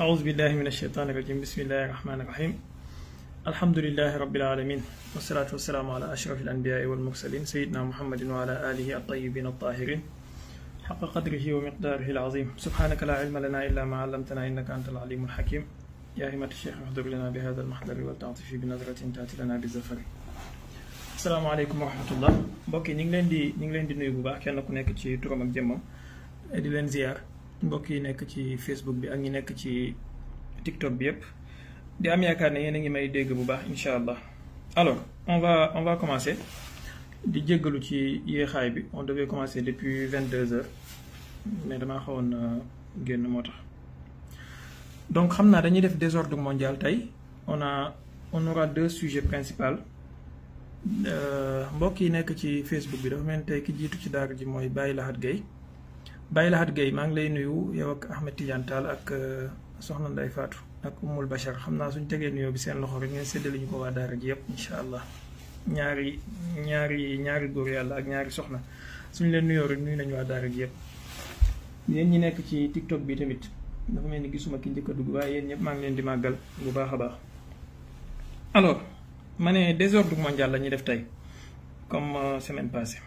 أعوذ بالله من الشيطان الرجيم بسم الله الرحمن الرحيم الحمد لله رب العالمين والصلاة والسلام على أشرف الأنبياء والمرسلين سيدنا محمد وعلى آله الطيبين الطاهرين حق قدره ومقداره العظيم سبحانك لا علم لنا إلا ما علمتنا إنك أنت العليم الحكيم يا همة الشيخ احضر لنا بهذا المحضر والتعطف بنظرة تأتي لنا بالزفر السلام عليكم ورحمة الله mbokk yi ñu ngi leen di nuyu bu baax kenn ku nekk ci turam ak jëmmam di leen ziar mbokk yi nekk ci Facebook bi ak ñi nekk ci TikTok bi yépp di am yaakaar ne yéen a ngi may dégg bu baax incha allah. Alors on va commencer di jéggalu ci yéexaay bi on devait commencer depuis 22h mais damaa xawoon génn moo tax. Donc xam naa dañuy def désordre mondial tey on aura deux sujets principaux. Mbokk yi nekk ci Facebook bi dafa mel ni tey ki jiitu ci daara ji mooy Baye Lahat Gueye Baye Lahat Gueye maa ngi lay nuyu yow ak Ahmed Tidiane Tall ak Soxna Ndeye Fatou ak Umul Bachar xam naa suñ tegee nuyoo bi seen loxo rek ngeen séddale ñu ko waa daara ji yëpp incha allah ñaari góor yàlla ak ñaari soxna suñ leen nuyoo rek nuyu nañu waa daara ji yëpp. yéen ñi nekk ci TikTok bi tamit dafa mel ni gisuma ki njëkk a dugg waaye yéen ñëpp maa ngi leen di màggal bu baax a baax. Alors ma ne désordre mondial la ñuy def tey comme semaine passée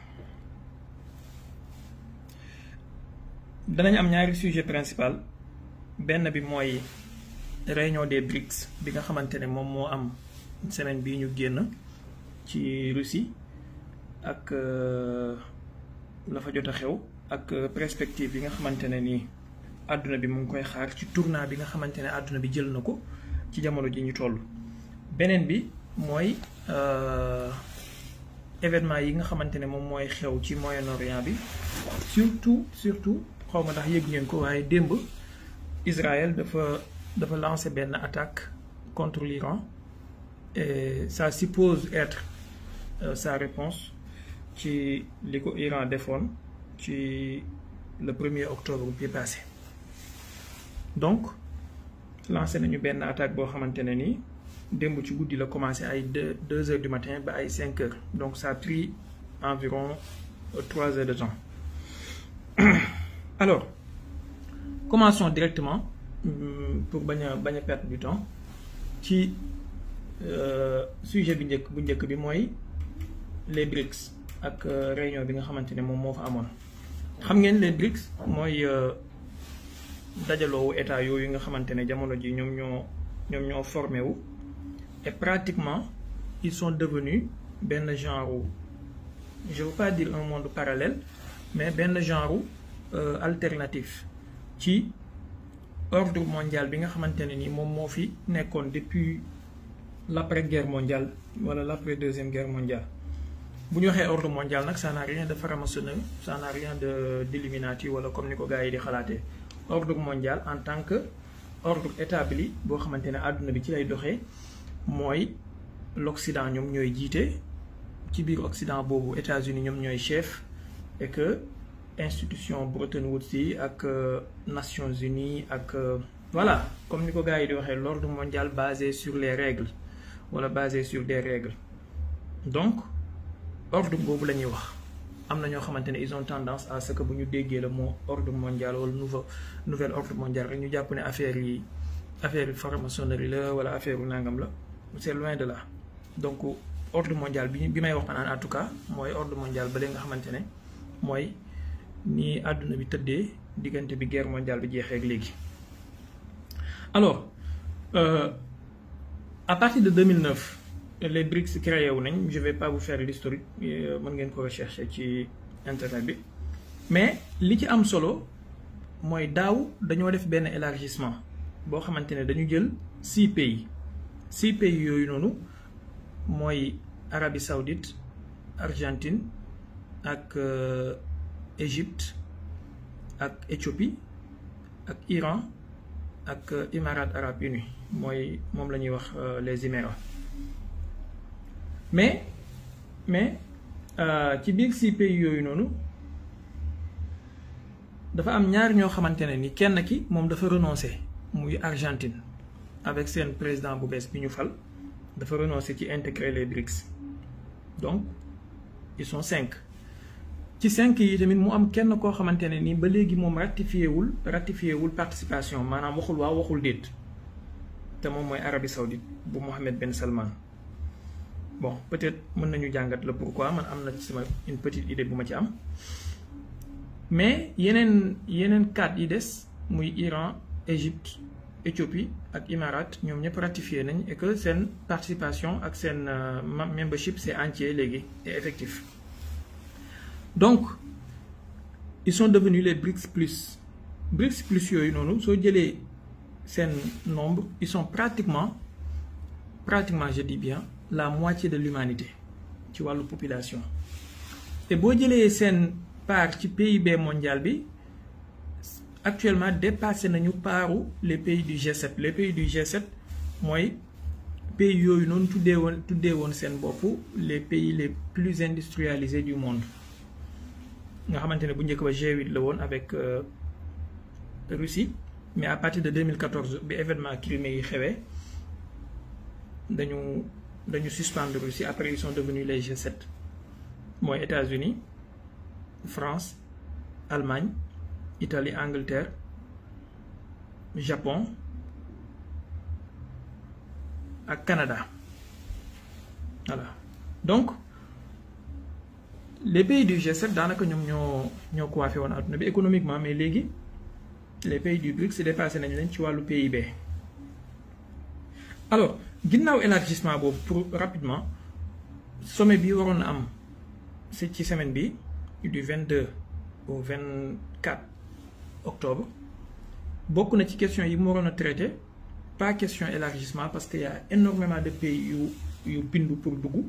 danañ am ñaari sujet principal benn bi mooy réunion des BRICS bi nga xamante ne moom moo am semaine bii ñu génn ci Russie ak la fa jot a xew ak perspective yi nga xamante ne nii àdduna bi mu ngi koy xaar ci tournant bi nga xamante ne àdduna bi jël na ko ci jamono ji ñu toll. beneen bi mooy événement yi nga xamante ne moom mooy xew ci Moyen-Orient bi surtout xaw ma ndax yëg ngeen ko waaye démb Israël dafa lancé benn attaque contre l'Iran et ça suppose être sa réponse ci li ko Iran defoon ci le 1er octobre bi passé. Donc lancé nañu benn attaque boo xamante ne nii démb ci guddi la commencé ay 2 heures du matin ba ay 5 heures donc ça a pris environ 3 heures de temps. Alors commençons directement pour bañ a perdre du temps ci sujet bu njëkk bi mooy les BRICS ak réunion bi nga xamante ne moom moo fa amoon. xam ngeen les BRICS mooy dajaloowu état yooyu nga xamante ne jamono ji ñoom ñoo formé wu. Et pratiquement, ils sont devenus ben genre, je ne veux pas dire un monde parallèle, mais ben genre alternatif qui ordre mondial bi nga xamantene ni mom mo fi nekkon depuis l'après-guerre mondiale wala l'après-deuxième guerre mondiale. Bu ñu waxee ordre mondial nak ça n'a rien de franc-maçonnerie, ça n'a rien d'illuminati wala comme ni ko gaay yi di xalaatee. Ordre mondial en tant que ordre établi boo xamantene àdduna bi ci lay doxee. Mooy l'Occident ñoom ñooy jiite ci biir Occident boobu États-Unis ñoom ñooy chef et que institution Bretton Woods yi ak Nations Unies ak voilà comme ni ko gars yi di waxee l'ordre mondial basé sur les règles wala basé sur des règles. Donc ordre boobu la ñuy wax am na ñoo xamante ne ils ont tendance à ce que bu ñu déggee le mot ordre mondial wala nouvel ordre mondial rek ñu jàpp ne affaire yi franc-maçonnerie la wala affaire nangam la. C'est loin de là. Donc ordre mondial bi may wax en tout cas mooy ordre mondial ba nga xamante ne mooy ni àdduna bi tëddee diggante bi guerre mondiale bi jeexee ak léegi. Alors à partir de 2009 les BRICS créé wu nañ je vais pas vous faire l'historique mën ngeen ko rechercher ci internet bi mais li ci am solo mooy daaw dañoo def benn élargissement boo xamante ne dañu jël 6 pays. 6 pays yooyu noonu mooy Arabie Saoudite Argentine ak Égypte ak Éthiopie ak Iran ak Émirats arabes unis moom la ñuy wax les Émirats mais ci biir 6 pays yooyu noonu dafa am ñaar ñoo xamante ne ni kenn ki moom dafa renoncer muy Argentine. Avec seen président bu bees bi ñu fal dafa renoncer ci intégrer les BRICS donc ils sont 5 ci 5 yi tamit mu am kenn koo xamante ne nii ba léegi moom ratifié wul participation maanaam waxul waaw waxul déet te moom mooy Arabie Saoudite bu Mohammed Ben Salman. Bon, peut-être mën nañu jàngat la pourquoi man am na ci sama une petite idée bu ma ci am mais yeneen 4 yi des muy Iran, Égypte, Éthiopie ak Émirats ñoom ñëpp ratifié nañ et que seen participation ak seen membership c'est entier léegi et effectif. Donc ils sont devenus les BRICS plus yooyu noonu soo jëlee seen nombre ils sont pratiquement je dis bien la moitié de l'humanité ci wàllu population te boo jëlee seen part ci PIB mondial bi actuellement dépassé nañu paaru les pays du G7 les pays du G7 mooy pays yooyu noonu tuddee woon seen bopp les pays les plus industrialisés du monde nga xamante ne bu njëkk ba G8 la woon avec Russie mais à partir de 2014 bi événement Crimée yi xewee dañu suspendre Russie après ils sont devenus les G7 mooy États-Unis France Allemagne Italie Angleterre Japon ak Canada voilà donc les pays du G7 daanaka ñoom ñoo coiffé woon adduna bi économiquement mais léegi les pays du BRICS dépassé nañ leen ci wàllu PIB. Alors ginnaaw élargissement boobu pour rapidement sommet bi waroon na am c'est ci semaine bi du 22 au 24 octobre bokk na ci question yi mu waroon a traité pas question élargissement parce que y a énormément de pays yu bindu pour dugg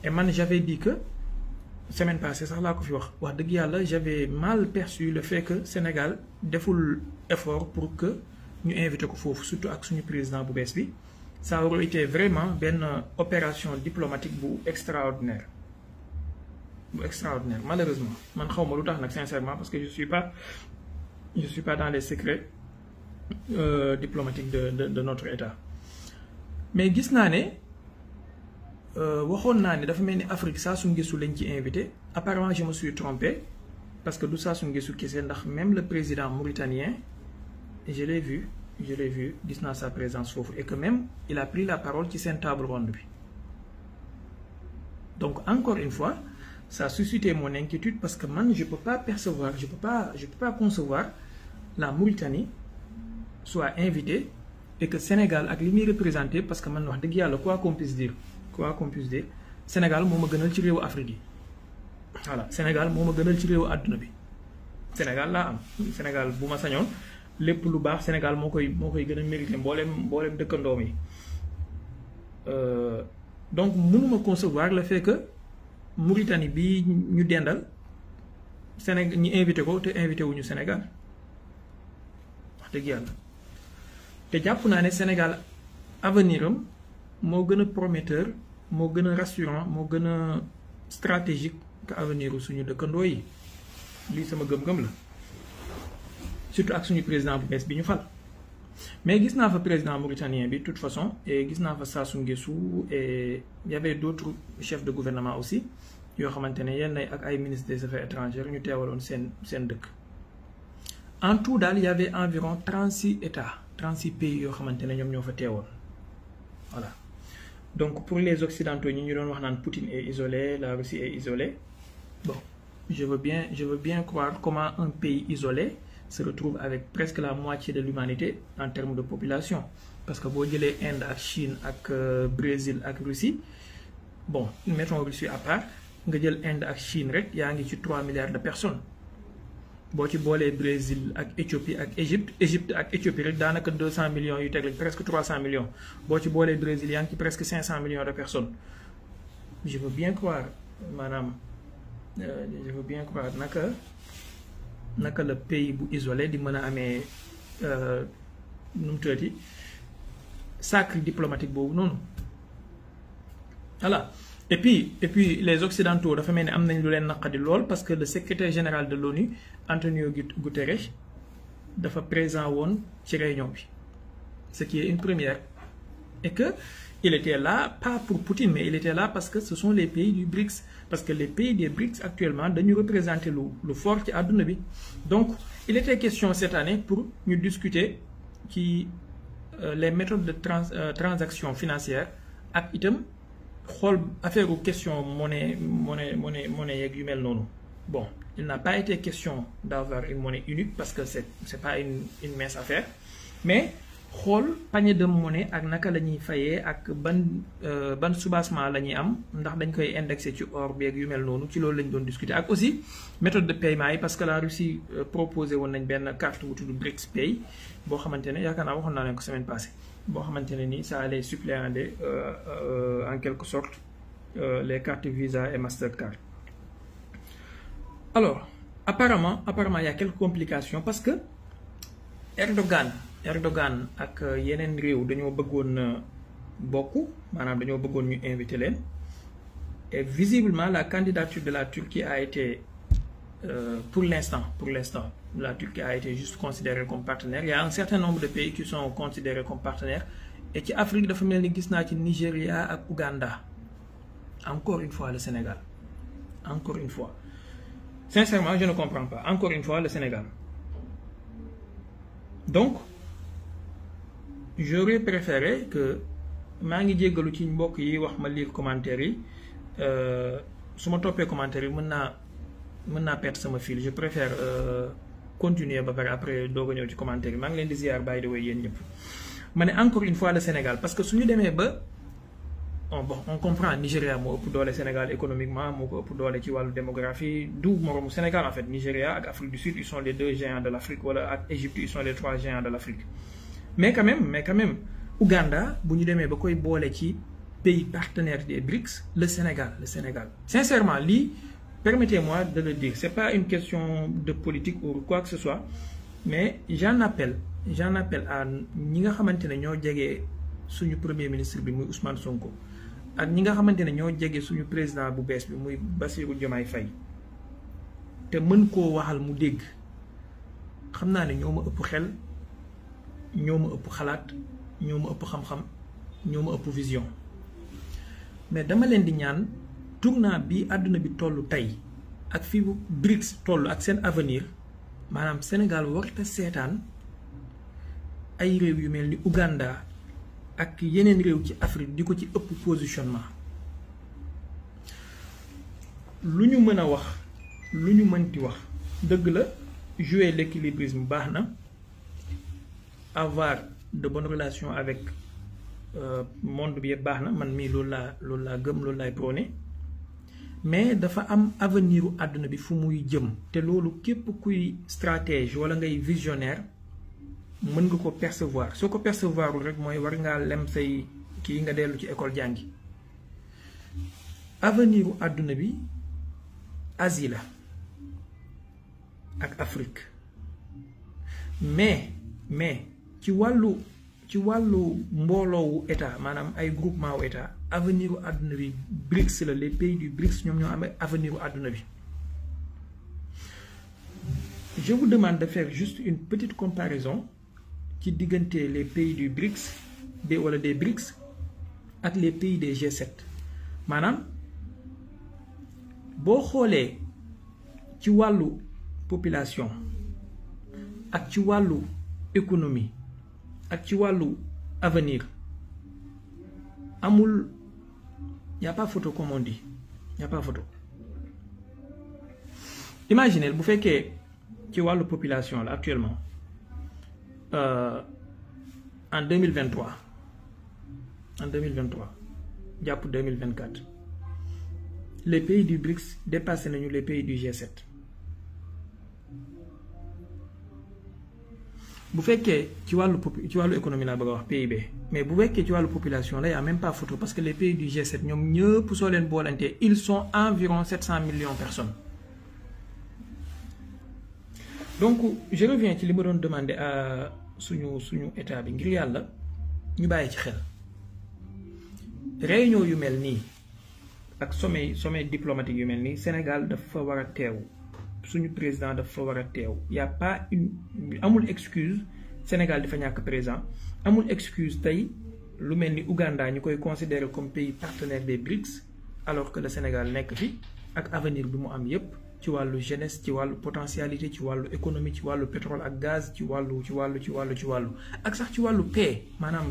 et man j'avais dit que semaine passée sax laa ko fi wax dëgg yàlla j'avais mal perçu le fait que Sénégal deful effort pour que ñu invité ko foofu surtout ak suñu président bu bees bi ça aurait été vraiment benn opération diplomatique bu extraordinaire malheureusement man xawma lu tax nag sincèrement parce que je suis pas dans les secrets diplomatiques de notre État mais gis naa ne waxoon naa ne dafa mel ni Afrique Sassou Nguesso lañ ci invité apparemment je me suis trompé parce que du Sassou Nguesso kese ndax même le président mauritanien je l'ai vu gis naa sa présence foofu et que même il a pris la parole ci seen table ronde bi donc encore une fois ça a suscité mon inquiétude parce que man je peux pas concevoir la Mauritanie soit invitée et que Sénégal ak li muy représenté parce que man wax dëgg yàlla quoi qu'on puisse dire Sénégal moo ma gënal ci réewu Afrique yi voilà Sénégal moo ma gënal ci réewu àdduna bi Sénégal laa am Sénégal bu ma sañoon lépp lu baax Sénégal moo koy gën a mérité mboolem dëkkandoom yi donc mënuma concevoir le fait que Mauritanie bi ñu dendal Sénégal ñu invité ko te invité wuñu Sénégal wax dëgg yàlla te jàpp naa ne Sénégal avenir am moo gën a prometteur moo gën a rassurant moo gën a stratégique que avenir u suñu dëkkandoo yi lii sama gëm-gëm la surtout ak suñu président bu bees bi ñu fal mais gis naa fa président mauritanien bi de toute façon et gis naa fa Sassou Nguesso et y avait d'autres chefs de gouvernement aussi yoo xamante ne yenn ak ay ministres des affaires étrangères ñu teewaloon seen dëkk en tout daal y avait environ 36 pays yoo xamante ne ñoom ñoo fa teewoon voilà donc pour les occidentaux ñi ñu doon wax naan Poutine est isolé la Russie est isolée bon je veux bien croire comment un pays isolé se retrouve avec presque la moitié de l'humanité en termes de population parce que boo jëlee Inde ak Chine ak Brésil ak Russie bon mettons Russie à part nga jël Inde ak Chine rek yaa ngi ci 3 milliards de personnes boo ci boolee Brésil ak Éthiopie ak Égypte ak Éthiopie rek daanaka 200 millions yu teg lañ presque 300 millions boo ci boolee Brésil yaa ngi ci presque 500 millions de personnes je veux bien croire naka la pays bu isolé di mën a amee nu mu tuddati sacre diplomatique boobu noonu voilà et puis les occidentaux dafa mel ni am nañ lu leen naqadi lool parce que le secrétaire général de l'ONU Antonio Guterres dafa présent woon ci réunion bi ce qui est une première et que il était là pas pour Poutine, mais il était là parce que ce sont les pays du BRICS, parce que les pays des BRICS actuellement dañu représenter lu fort ci àdduna bi. Donc il était question cette année pour ñu discuter ci les méthodes de transaction financière ak itam xool affaire question monnaie yeeg yu mel noonu. Bon, il n'a pas été question d'avoir une monnaie unique parce que c'est pas une mince affaire, mais xool panier de monnaie ak naka la ñuy fayee ak ban soubassement la ñuy am ndax dañ koy indexé ci or beeg yu mel noonu, ci loolu lañ doon discuter. Ak aussi méthode de paiement yi, parce que la Russie proposé woon nañ benn carte bu tudd BRICS Pay boo xamante ne yaakaar naa waxoon naa leen ko semaine passée, boo xamante ne nii ça allait suppléer en quelque sorte les cartes Visa et Mastercard. Alors apparemment il y a quelques complications parce que Erdogan ak yeneen réew dañoo bëggoon bokk, maanaam dañoo bëggoon ñu invité leen, et visiblement la candidature de la Turquie a été pour l'instant la Turquie a été juste considérée comme partenaire. Il y a un certain nombre de pays qui sont considérés comme partenaires, et ci Afrique dafa mel ni gis naa ci Nigeria ak Ouganda, encore une fois le Sénégal, encore une fois. Sincèrement, je ne comprends pas. Encore une fois, le Sénégal. Donc, j'aurais préféré que maa ngi jéggalu ci mbokk yi wax ma lire commentaire yi, su ma toppee commentaire yi mën naa perdre sama fil. Je préfère continuer ba pare après doog a ñëw ci commentaire yi. Maa ngi leen di ziar by the way yéen ñëpp. Ma ne encore une fois le Sénégal, parce que suñu demee ba on comprend Nigeria moo ëpp doole Sénégal économiquement, moo ko ëpp doole ci wàllu démographie, du moroomu Sénégal en fait. Nigeria ak Afrique du Sud ils sont les deux géants de l'Afrique, wala ak Égypte ils sont les trois géants de l'Afrique. Mais quand même Ouganda bu ñu demee ba koy boole ci pays partenaires des BRICS, le Sénégal. Sincèrement lii, permettez-moi de le dire, c'est pas une question de politique ou quoi que ce soit, mais j'en appelle à ñi nga xamante ne ñoo jege suñu premier ministre bi muy Ousmane Sonko, ak ñi nga xamante ne ñoo jege suñu président bu bees bi muy Bassirou Diomaye Faye, te mën koo waxal mu dégg. Xam naa ne ñoo ma ëpp xel, ñoo ma ëpp xalaat, ñoo ma ëpp xam-xam, ñoo ma ëpp vision, mais dama leen di ñaan tournant bi àdduna bi tollu tey ak fi BRICS toll ak seen avenir, maanaam Sénégal warta seetaan ay réew yu mel ni Ouganda ak yeneen réew ci Afrique di ko ci ëpp positionnement. Lu ñu mën a wax, lu ñu mënti wax, dëgg la jouer l'équilibrisme baax na, avoir de bonnes relations avec monde bi yëpp baax na, man mii loolu laa gëm, loolu laay prôné, mais dafa am avenir u àdduna bi fu muy jëm, te loolu képp kuy stratège wala ngay visionnaire mën nga ko percevoir. Soo ko percevoirul rek mooy war ngaa lem say kii nga dellu ci école jàngi. Avenir u àdduna bi Asie la ak Afrique, mais ci wàllu mbooloowu état, maanaam ay groupement wu état, avenir u àdduna bi BRICS la. Les pays du BRICS ñoom ñoo amee avenir u àdduna bi. Je vous demande de faire juste une petite comparaison ci diggante les pays du BRICS wala des BRICS ak les pays des G7. maanaam boo xoolee ci wàllu population ak ci wàllu économie ak ci wàllu avenir, amul, y a pas photo comme on dit, y a pas photo. Imaginez bu fekkee ci wàllu population là actuellement en 2023 jàpp 2024 les pays du BRICS dépassé nañu les pays du G7. bu fekkee ci wàllu économie laa bëgg a wax PIB, mais bu fekkee ci wàllu population là y a même pas photo, parce que les pays du G7 ñoom ñëpp soo leen boolantee ils sont environ 700 millions de personnes. Donc je reviens ci li ma doon demander à suñu état bi, ngir yàlla ñu bàyyi ci xel réunion yu mel nii ak sommet diplomatique yu mel nii Sénégal dafa war a teew, suñu président dafa war a teew. Y a pas amul excuse Sénégal di fa ñàkk président, amul excuse tey lu mel ni Ouganda ñu koy considérer comme pays partenaire des BRICS alors que le Sénégal nekk fi ak avenir bi mu am yépp ci wàllu jeunesse ci wàllu potentialité ci wàllu économie ci wàllu pétrole ak gaz ci wàllu ak sax ci wàllu paix maanaam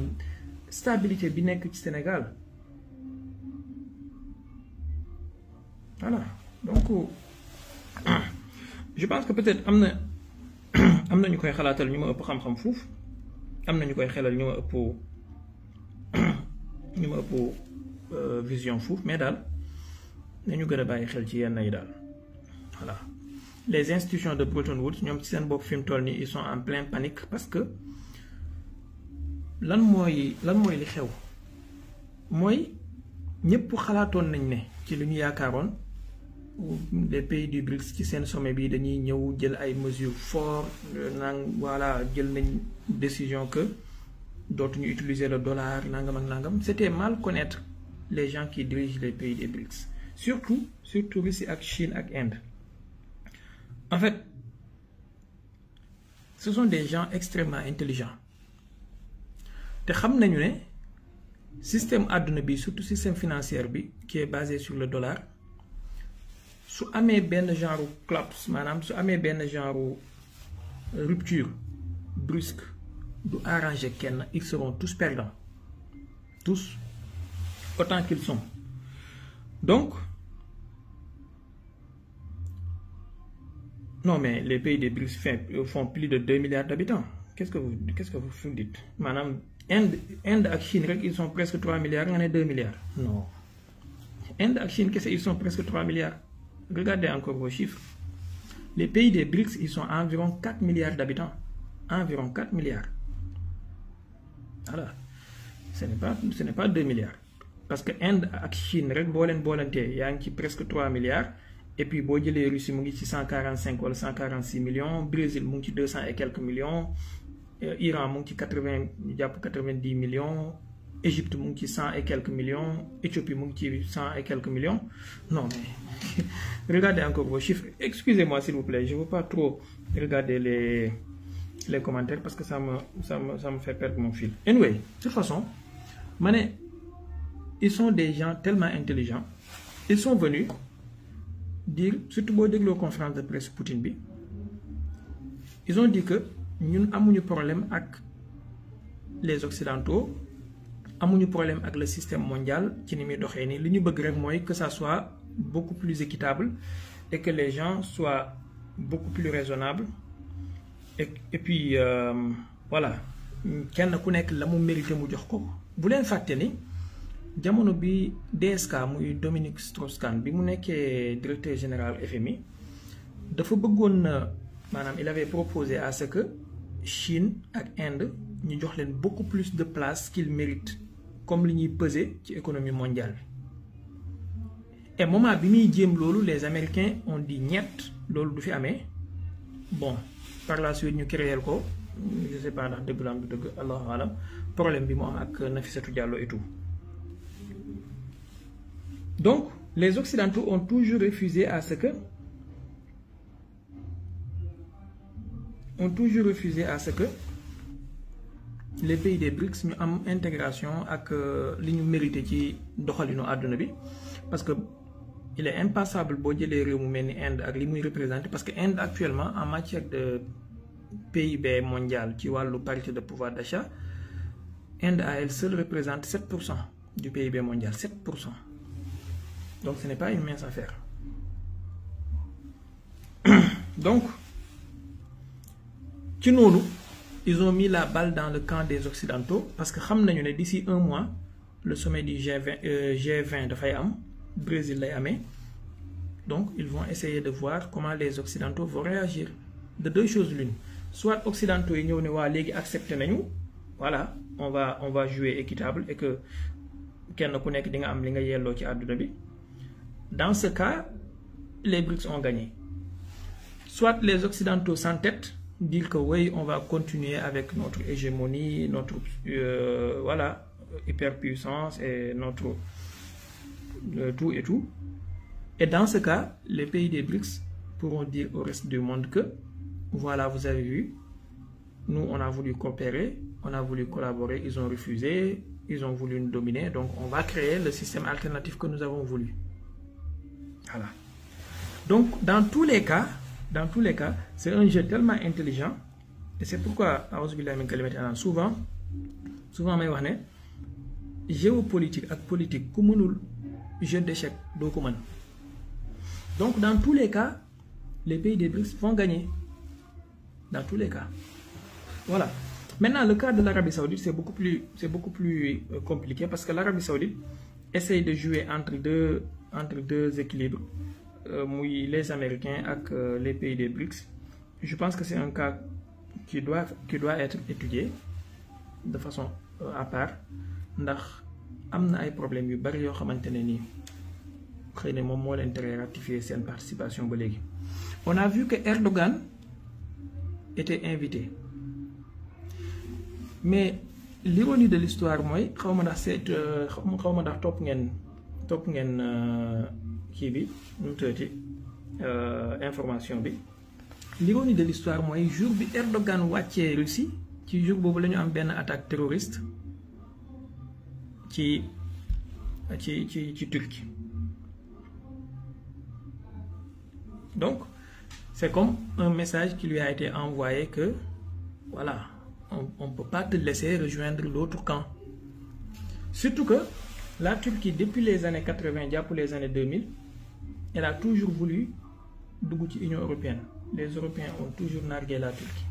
stabilité bi nekk ci Sénégal voilà donc je pense que peut-être am na ñu koy xalaatal ñu ma ëpp xam-xam fuuf am na ñu koy xelal ñu ma ëpp vision fuuf mais daal nañu gën a bàyyi xel ci yenn yi daal voilà les institutions de Bretton Woods ñoom ci seen bopp fi mu toll nii ils sont en pleine panique parce que lan mooy li xew mooy ñëpp xalaatoon nañ ne ci li ñu yaakaaroon les pays du BRICS ci seen sommet bi dañuy ñëw jël ay mesures fortes voilà jël nañ décision que dootuñu utiliser le dollar nangam ak nangam c'était mal connaître les gens qui dirigent les pays des BRICS surtout Russie ak Chine ak Inde en fait ce sont des gens extrêmement intelligents te xam nañu ne système àdduna bi surtout système financier bi qui est basé sur le dollar su amee benn genre collapse maanaam su amee benn genre rupture brusque du arranger kenn ils seront tous perdants tous autant qu'ils sont donc non mais les pays des BRICS font plus de 2 milliards d'habitants qu'est-ce que vous dites maanaam Inde ak Chine rek ils sont presque 3 milliards nga ne 2 milliards non Inde ak Chine kese ils sont presque 3 milliards regardez encore vos chiffres les pays des BRICS ils sont environ 4 milliards d'habitants environ 4 milliards voilà ce n'est pas 2 milliards parce que Inde ak Chine rek boo leen boolantee yaa ngi ci presque 3 milliards et puis boo jëlee Russie mu ngi ci 145 wala 146 millions Brésil mu ngi ci 200 et quelques millions Iran mu ngi ci 90 millions Égypte mu ngi ci 100 et quelques millions Éthiopie mu ngi ci 100 et quelques millions non mais regardez encore vos chiffres excusez-moi s'il vous plaît je ne veux pas trop regarder les commentaires parce que ça me fait perdre mon fil anyway de toute façon ils sont des gens tellement intelligents ils sont venus dire surtout boo dégloo conférence de presse Poutine bi ils ont dit que ñun amuñu problème ak les occidentaux amuñu problème ak le système mondial ci ni muy doxee nii li ñu bëgg rek mooy que ça soit beaucoup plus équitable et que les gens soient beaucoup plus raisonnables et puis voilà kenn ku nekk la mu mérité mu jox ko bu leen fàtte ni jamono bi DSK muy Dominique Strauss-Kahn bi mu nekkee directeur général FMI dafa bëggoon na maanaam il avait proposé à ce que Chine ak Inde ñu jox leen beaucoup plus de place qu'ils méritent comme li ñuy peser ci économie mondiale bi et moment bi muy jéem loolu les Américains ont dit ñett loolu du fi amee bon par la suite ñu créer ko je sais pas ndax dëgg la am du dëgg allahu alam problème bi mu am ak Nafissatou Diallo et tout donc les Occidentaux ont toujours refusé à ce que les pays des BRICS ñu am intégration ak li ñu mérité ci doxalinu àdduna bi parce que il est impassable boo jëlee réew mu mel ni Inde ak li muy représenté parce que Inde actuellement en matière de PIB mondial ci wàllu parité de pouvoir d'achat Inde à elle seule représente 7% du PIB mondial 7%. Donc ce n'est pas une mince affaire. Donc ci noonu ils ont mis la balle dans le camp des Occidentaux parce que xam nañu ne d'ici un mois le sommet du G20 dafay am Brésil lay amee donc ils vont essayer de voir comment les Occidentaux vont réagir de deux choses l'une soit Occidentaux yi ñëw ne waa léegi accepté nañu voilà on va jouer équitable et que kenn ku nekk di nga am li nga yelloo ci àdduna bi dans ce cas les BRICS ont gagné soit les Occidentaux s'entêtent dire que oui on va continuer avec notre hégémonie notre voilà hyperpuissance et notre tout et tout et dans ce cas les pays des BRICS pourront dire au reste du monde que voilà vous avez vu nous on a voulu coopérer, on a voulu collaborer, ils ont refusé, ils ont voulu nous dominer, donc on va créer le système alternatif que nous avons voulu. Voilà. Donc dans tous les cas, c'est un jeu tellement intelligent, et c'est pourquoi souvent may wax ne géopolitique ak politique ku mënul jeu d'échec doo ko mën. Donc dans tous les cas, les pays des BRICS vont gagner. Dans tous les cas. Voilà. Maintenant, le cas de l'Arabie Saoudite, c'est beaucoup plus compliqué parce que l'Arabie Saoudite essaye de jouer entre deux équilibres, les Américains et les pays des BRICS. Je pense que c'est un cas qui doit être étudié de façon à part. Ndax amna ay problèmes yu bari yo xamantene ni xeyna mom mo len tere ratifier sen participation ba légui. On a vu que Erdogan était invité. Mais l'ironie de l'histoire mooy xawma ndax c'est xawma ndax top ngeen kii bi nu teuti information bi. L'ironie de l'histoire mooy jour bi Erdogan wàccee Russie ci jour boobu la ñu am benn attaque terroriste ci Turquie. Donc c'est comme un message qui lui a été envoyé que voilà, on ne peut pas te laisser rejoindre l'autre camp. Surtout que la Turquie, depuis les années 80, pour les années 2000, elle a toujours voulu dugg ci Union européenne. Les Européens ont toujours nargué la Turquie.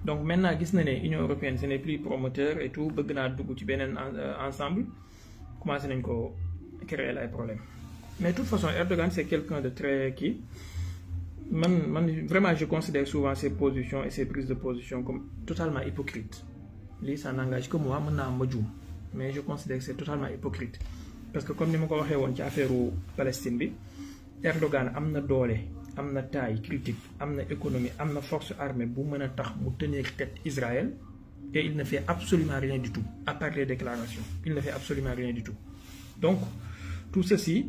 Donc maintenant, l'Union européenne, ce n'est plus promoteur et tout, bëgg na dugg ci benen ensemble, commencé nañ ko créer les problèmes. Mais de toute façon, Erdogan, c'est quelqu'un de très qui. Vraiment, je considère souvent ses positions et ses prises de position comme totalement hypocrites. Ça n'engage que moi, mais je considère que c'est totalement hypocrite. Parce que comme je l'ai dit dans l'affaire Palestine, Erdogan a une doole, une taille critique, une économie, une force armée pour tenir tête Israël, et il ne fait absolument rien du tout, à part les déclarations. Il ne fait absolument rien du tout. Donc, tout ceci,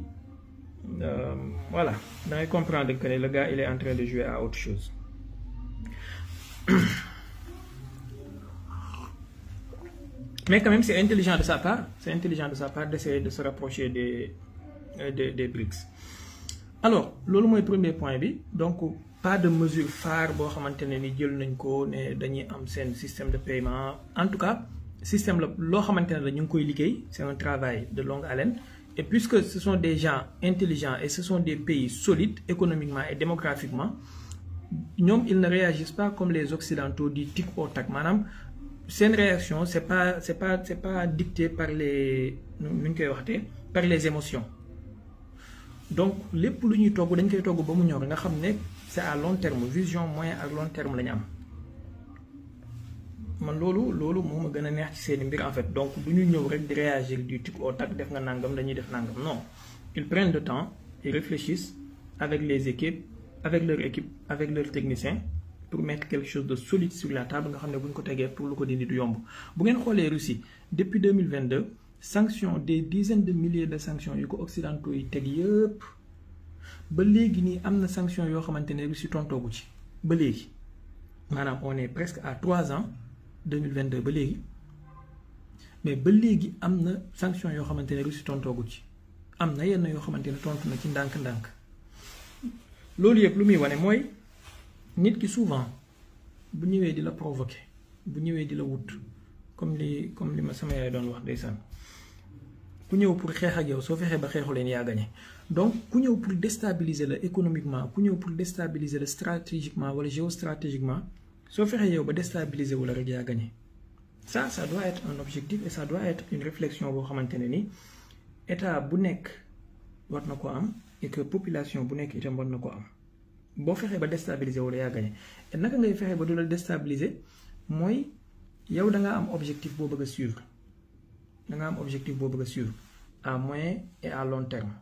voilà, vous allez comprendre que le gars il est en train de jouer à autre chose. Mais quand même, c'est intelligent de sa part. C'est intelligent de sa part d'essayer de se rapprocher des BRICS. Alors, c'est le premier point. Donc, pas de mesure phare pour maintenir le système de paiement. En tout cas, le système c'est un travail de longue haleine. Et puisque ce sont des gens intelligents et ce sont des pays solides économiquement et démographiquement, ils ne réagissent pas comme les Occidentaux du tic au tac. Madame, c'est une réaction, c'est pas dicté par les émotions. Donc, les poules c'est à long terme, vision moyen à long terme. Man lolu moma gëna neex ci seen mbir en fait. Donc duñu ñëw rek di réagir du tic au tac def nga nangam dañuy def nangam. Non, ils prennent le temps et réfléchissent avec les équipes, avec leur équipe, avec leurs techniciens pour mettre quelque chose de solide sur la table nga xamné buñ ko tégué pour lu ko dindi du yomb. Bu ngeen xolé Russie depuis 2022, sanctions, des dizaines de milliers de sanctions yu ko occidentaux yi tég yépp ba légui ni amna sanctions yo xamantene Russie tontogu ci ba légui. Manam on est presque à 3 ans 2022 ba légui, mais ba légui amna sanction yo xamantene Russie tontoogu ci amna yenn yo xamantene tontu na ci ndank lolu yépp lu muy wane mooy nit ki souvent bu ñëwee di la provoquer bu ñëwee di la wut comme li ma sama yaay doon wax ndeysaan ku ñëw pour xeex ak yow soo fexee ba xeexu leen yaa gagné. Donc ku ñëw pour déstabiliser la économiquement ku ñëw pour déstabiliser la stratégiquement wala géostratégiquement soo fexee yow ba déstabiliser wala rek yaa gagné. Ça doit être un objectif et ça doit être une réflexion boo xamante ne ni état bu nekk war na ko am et que population bu nekk itam war na ko am boo fexee ba déstabiliser wala yaa gagné. Et naka ngay fexee ba du la déstabiliser mooy yow da nga am objectif boo bëgg a suivre da nga am objectif boo bëgg a suivre à moyen et à long terme.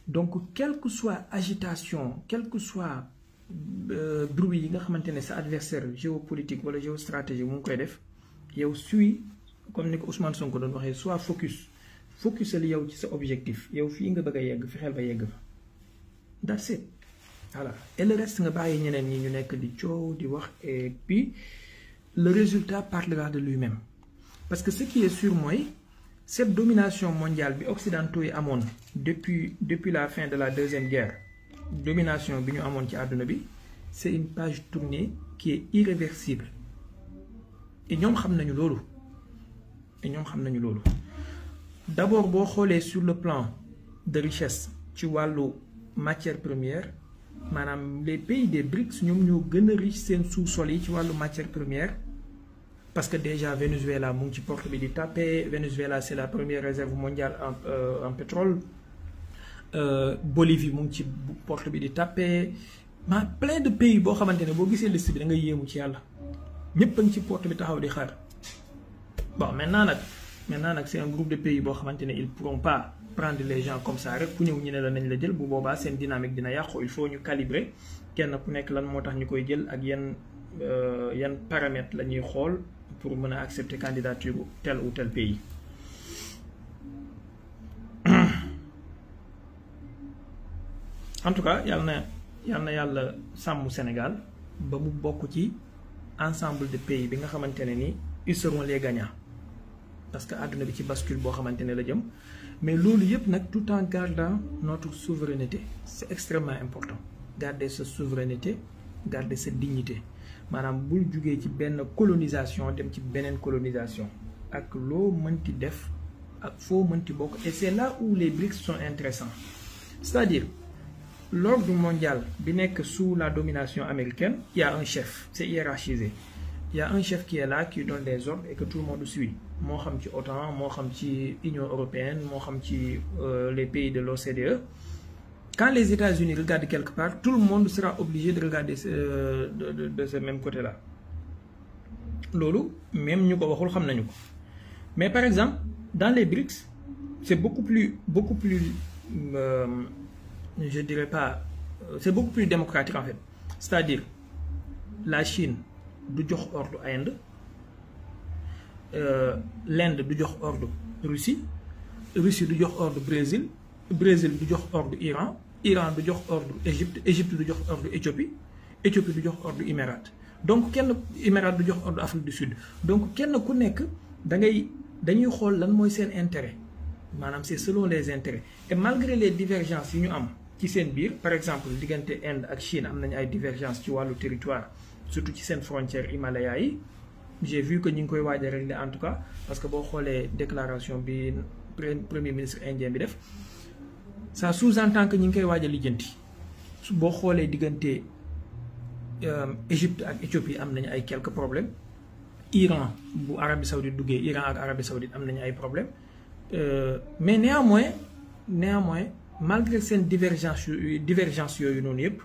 Donc quelle que soit agitation, quel que soit bruit yi nga xamantene sa adversaire géopolitique wala géostratégique mu ngi koy def yow suy comme ni ko Ousmane Sonko doon waxee soit focusal yow ci sa objectif yow fii nga bëgg a yegg fexeel ba yegg fa. That's it. Voilà. Et le reste nga bàyyi ñeneen ñi ñu nekk di coow di wax et puis le résultat parlera de lui-même. Parce que ce qui est sûr, moi, cette domination mondiale bi occidentaux yi amoon depuis la fin de la deuxième guerre, domination bi ñu amoon ci àdduna bi, c'est une page tournée qui est irréversible. Et ñoom xam nañu loolu. D'abord boo xoolee sur le plan de richesse ci wàllu matière première maanaam les pays des BRICS ñoom ñoo gën a riche seen sous-sol yi ci wàllu matière première. Parce que déjà Venezuela mu ngi ci porte bi di tapé. Venezuela c'est la première réserve mondiale en pétrole. Bolivie mu ngi ci porte bi di tapé. Plein de pays boo xamante ne boo gisee liste bi da nga yéemu ci yàlla ñëpp a ngi ci porte bi taxaw di xaar. Bon maintenant nag c'est un groupe de pays boo xamante ne ils pourront pas prendre les gens comme ça rek ku ñëw ñu ne la nañ la jël bu boobaa seen dynamique dina yàqu. Il faut ñu calibrer kenn ku nekk lan moo tax ñu koy jël ak yan paramètres la ñuy xool pour mën a accepter candidature tel ou tel pays. En tout cas yàlla na yàlla sàmm Sénégal ba mu bokk ci ensemble de pays bi nga xamante ne ni ils seront les gagnants parce que àdduna bi ci bascule boo xamante ne la jëm mais loolu yëpp nag tout en gardant notre souveraineté. C'est extrêmement important garder sa souveraineté, garder sa dignité. Maanaam bul jugee ci benn colonisation dem ci beneen colonisation ak loo mënti def ak foo mënti bokk. Et c'est là où les BRICS sont intéressants. C'est-à-dire l'ordre mondial bi nekk sous la domination américaine, il y a un chef, c'est hiérarchisé. Il y a un chef qui est là, qui donne des ordres et que tout le monde suit. Moo xam ci OTAN, moo xam ci Union européenne, moo xam ci les pays de l'OCDE. Quand les États-Unis regardent quelque part, tout le monde sera obligé de regarder de ce même côté-là. Lolo, même nous ko xam nañu ko. Mais par exemple, dans les BRICS, c'est beaucoup plus je dirais pas, c'est beaucoup plus démocratique en fait. C'est-à-dire, la Chine du jox ordre à Inde, l'Inde du jox ordre Russie, Russie du jox ordre Brésil, Brésil du jox ordre Iran, Iran du jox ordre Égypte, Égypte du jox ordre Éthiopie, Éthiopie du jox ordre Émirats. Donc kenn Émirats du jox ordre Afrique du Sud. Donc kenn ku nekk dañuy xool lan mooy seen intérêt. Maanaam c'est selon les intérêts. Et malgré les divergences yi ñu am ci seen biir, par exemple diggante Inde ak Chine am nañu ay divergences ci wàllu territoire, surtout ci seen frontière Himalaya yi. J'ai vu que ñu ngi koy waaj a régler en tout cas parce que boo xoolee déclaration bi premier ministre indien bi def, ça sous-entend que ñu ngi koy waaj a lijjanti. Boo xoolee diggante Égypte ak Éthiopie am nañu ay quelques problèmes. Iran bu Arabie Saoudite duggee, Iran ak Arabie Saoudite am nañu ay problèmes. Mais néanmoins malgré seen divergence yooyu noonu yëpp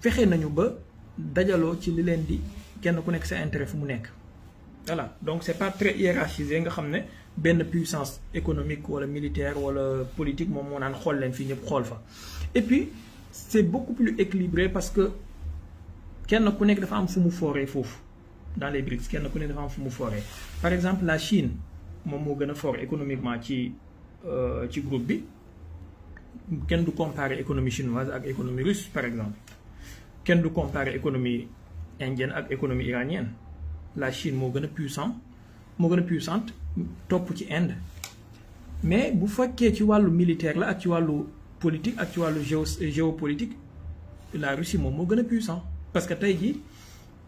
fexe nañu ba dajaloo ci li leen di kenn ku nekk sa intérêt fu mu nekk. Voilà, donc c'est pas très hiérarchisé nga xam ne benn puissance économique wala militaire wala politique moom moo naan xool leen fii ñëpp xool fa. Et puis c'est beaucoup plus équilibré parce que kenn ku nekk dafa am fu mu fooree foofu dans les BRICS, kenn ku nekk dafa am fu mu fooree. Par exemple la Chine moom moo gën a fort économiquement ci groupe bi. Kenn du comparer économie chinoise ak économie russe par exemple. Kenn du comparer économie indienne ak économie iranienne. La Chine moo gën a puissante topp ci Inde. Mais bu fekkee ci wàllu militaire la ak ci wàllu politique ak ci wàllu géopolitique, la Russie moom moo gën a puissant. Parce que tey jii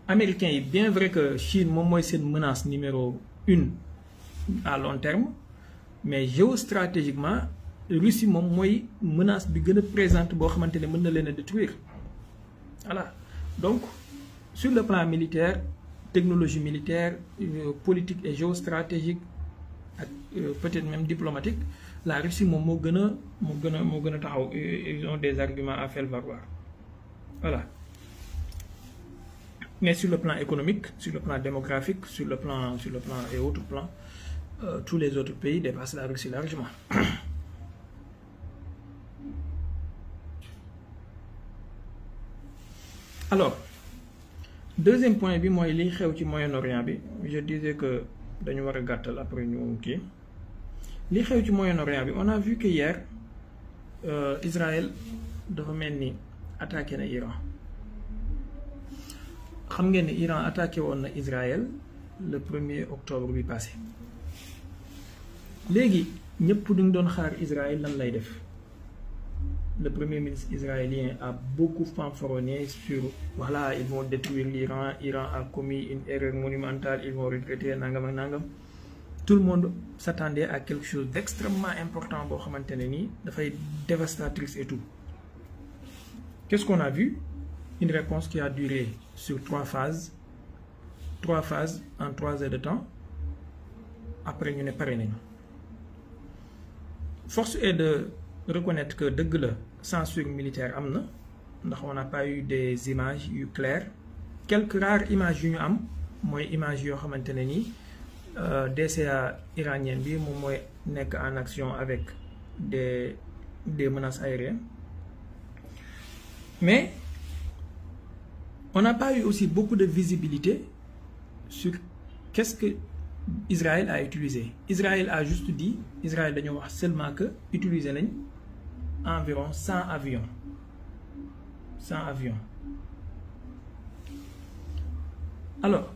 américains yi bien vrai que Chine moom mooy seen menace numéro 1 à long terme, mais géostratégiquement Russie moom mooy menace bi gën a présente boo xamante ne mën na leen a détruire. Voilà, donc sur le plan militaire, technologie militaire, politique et géostratégique ak peut-être même diplomatique, la Russie moom moo gën a taxaw. Ils ont des arguments à faire valoir. Voilà. Mais sur le plan économique, sur le plan démographique, sur le plan et autres plans, tous les autres pays dépassent la Russie largement. Alors, deuxième point bi mooy liy xew ci Moyen-Orient bi. Je disais que dañu war a gàttal après ñu kii. Li xew ci Moyen-Orient bi, on a vu que hier Israël dafa mel ni attaqué na Iran. xam ngeen ne Iran attaqué woon na Israël le 1er octobre bi passé léegi ñëpp duñ doon xaar Israël lan lay def. Le premier ministre israélien a beaucoup fanfaronné sur voilà, ils vont détruire l'Iran, l'Iran a commis une erreur monumentale, ils vont regretter nangam ak nangam. Tout le monde s'attendait à quelque chose d'extrêmement important boo xamante ne nii dafay dévastatrice et tout. Qu'est-ce qu'on a vu? Une réponse qui a duré sur 3 phases en 3 heures de temps. Après ñu ne pare nañu. Force est de reconnaître que dëgg la censure militaire am na ndax on n'a pas eu des images yu claires. Quelques rares images yu ñu am mooy image yoo xamante ne nii DCA iranienne bi moom mooy nekk en action avec des menaces aériennes. Mais on n'a pas eu aussi beaucoup de visibilité sur qu'est-ce que Israël a utilisé. Israël a juste dit, Israël dañoo wax seulement que utiliser nañ environ 100 avions. 100 avions. Alors,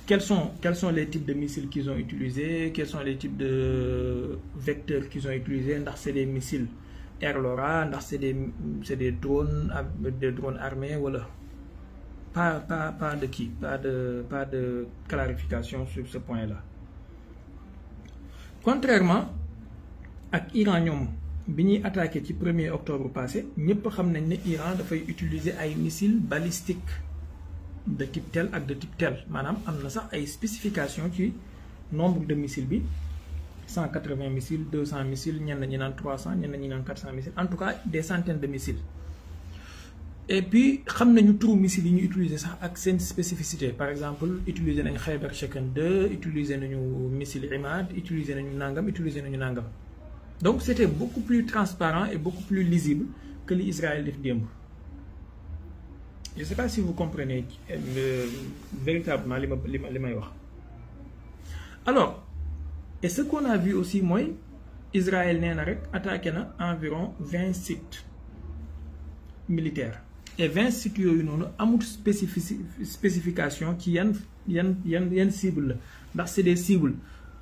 quels sont les types de missiles qu'ils ont utilisés? Quels sont les types de vecteurs qu'ils ont utilisés? Ndax c'est des missiles Air-LoRa, ndax c'est des drones armés, voilà. Pas de clarification sur ce point-là. Contrairement ak Iran ñoom bi ñuy attaqué ci 1er octobre passé ñëpp xam nañ ne Iran dafay utiliser ay missiles balistiques de type tel ak de type tel maanaam am na sax ay spécifications ci nombre de missiles bi 180 missiles 200 missiles ñenn ñi naan 300 ñenn ñi naan 400 missiles en tout cas des centaines de missiles. Et puis xam nañu turu missiles yi ñu utiliser sax ak seen spécificité par exemple utiliser nañu Khaybar Shaken 2 utiliser nañu missile Imad utiliser nañu nangam. Donc c'était beaucoup plus transparent et beaucoup plus lisible que li Israël def démb. Je ne sais pas si vous comprenez véritablement li may wax. Alors et ce qu'on a vu aussi mooy Israël nee na rek attaqué na environ 20 sites militaires. Et 20 sites yooyu noonu amul spécification ci yan cible la ndax c'est des cibles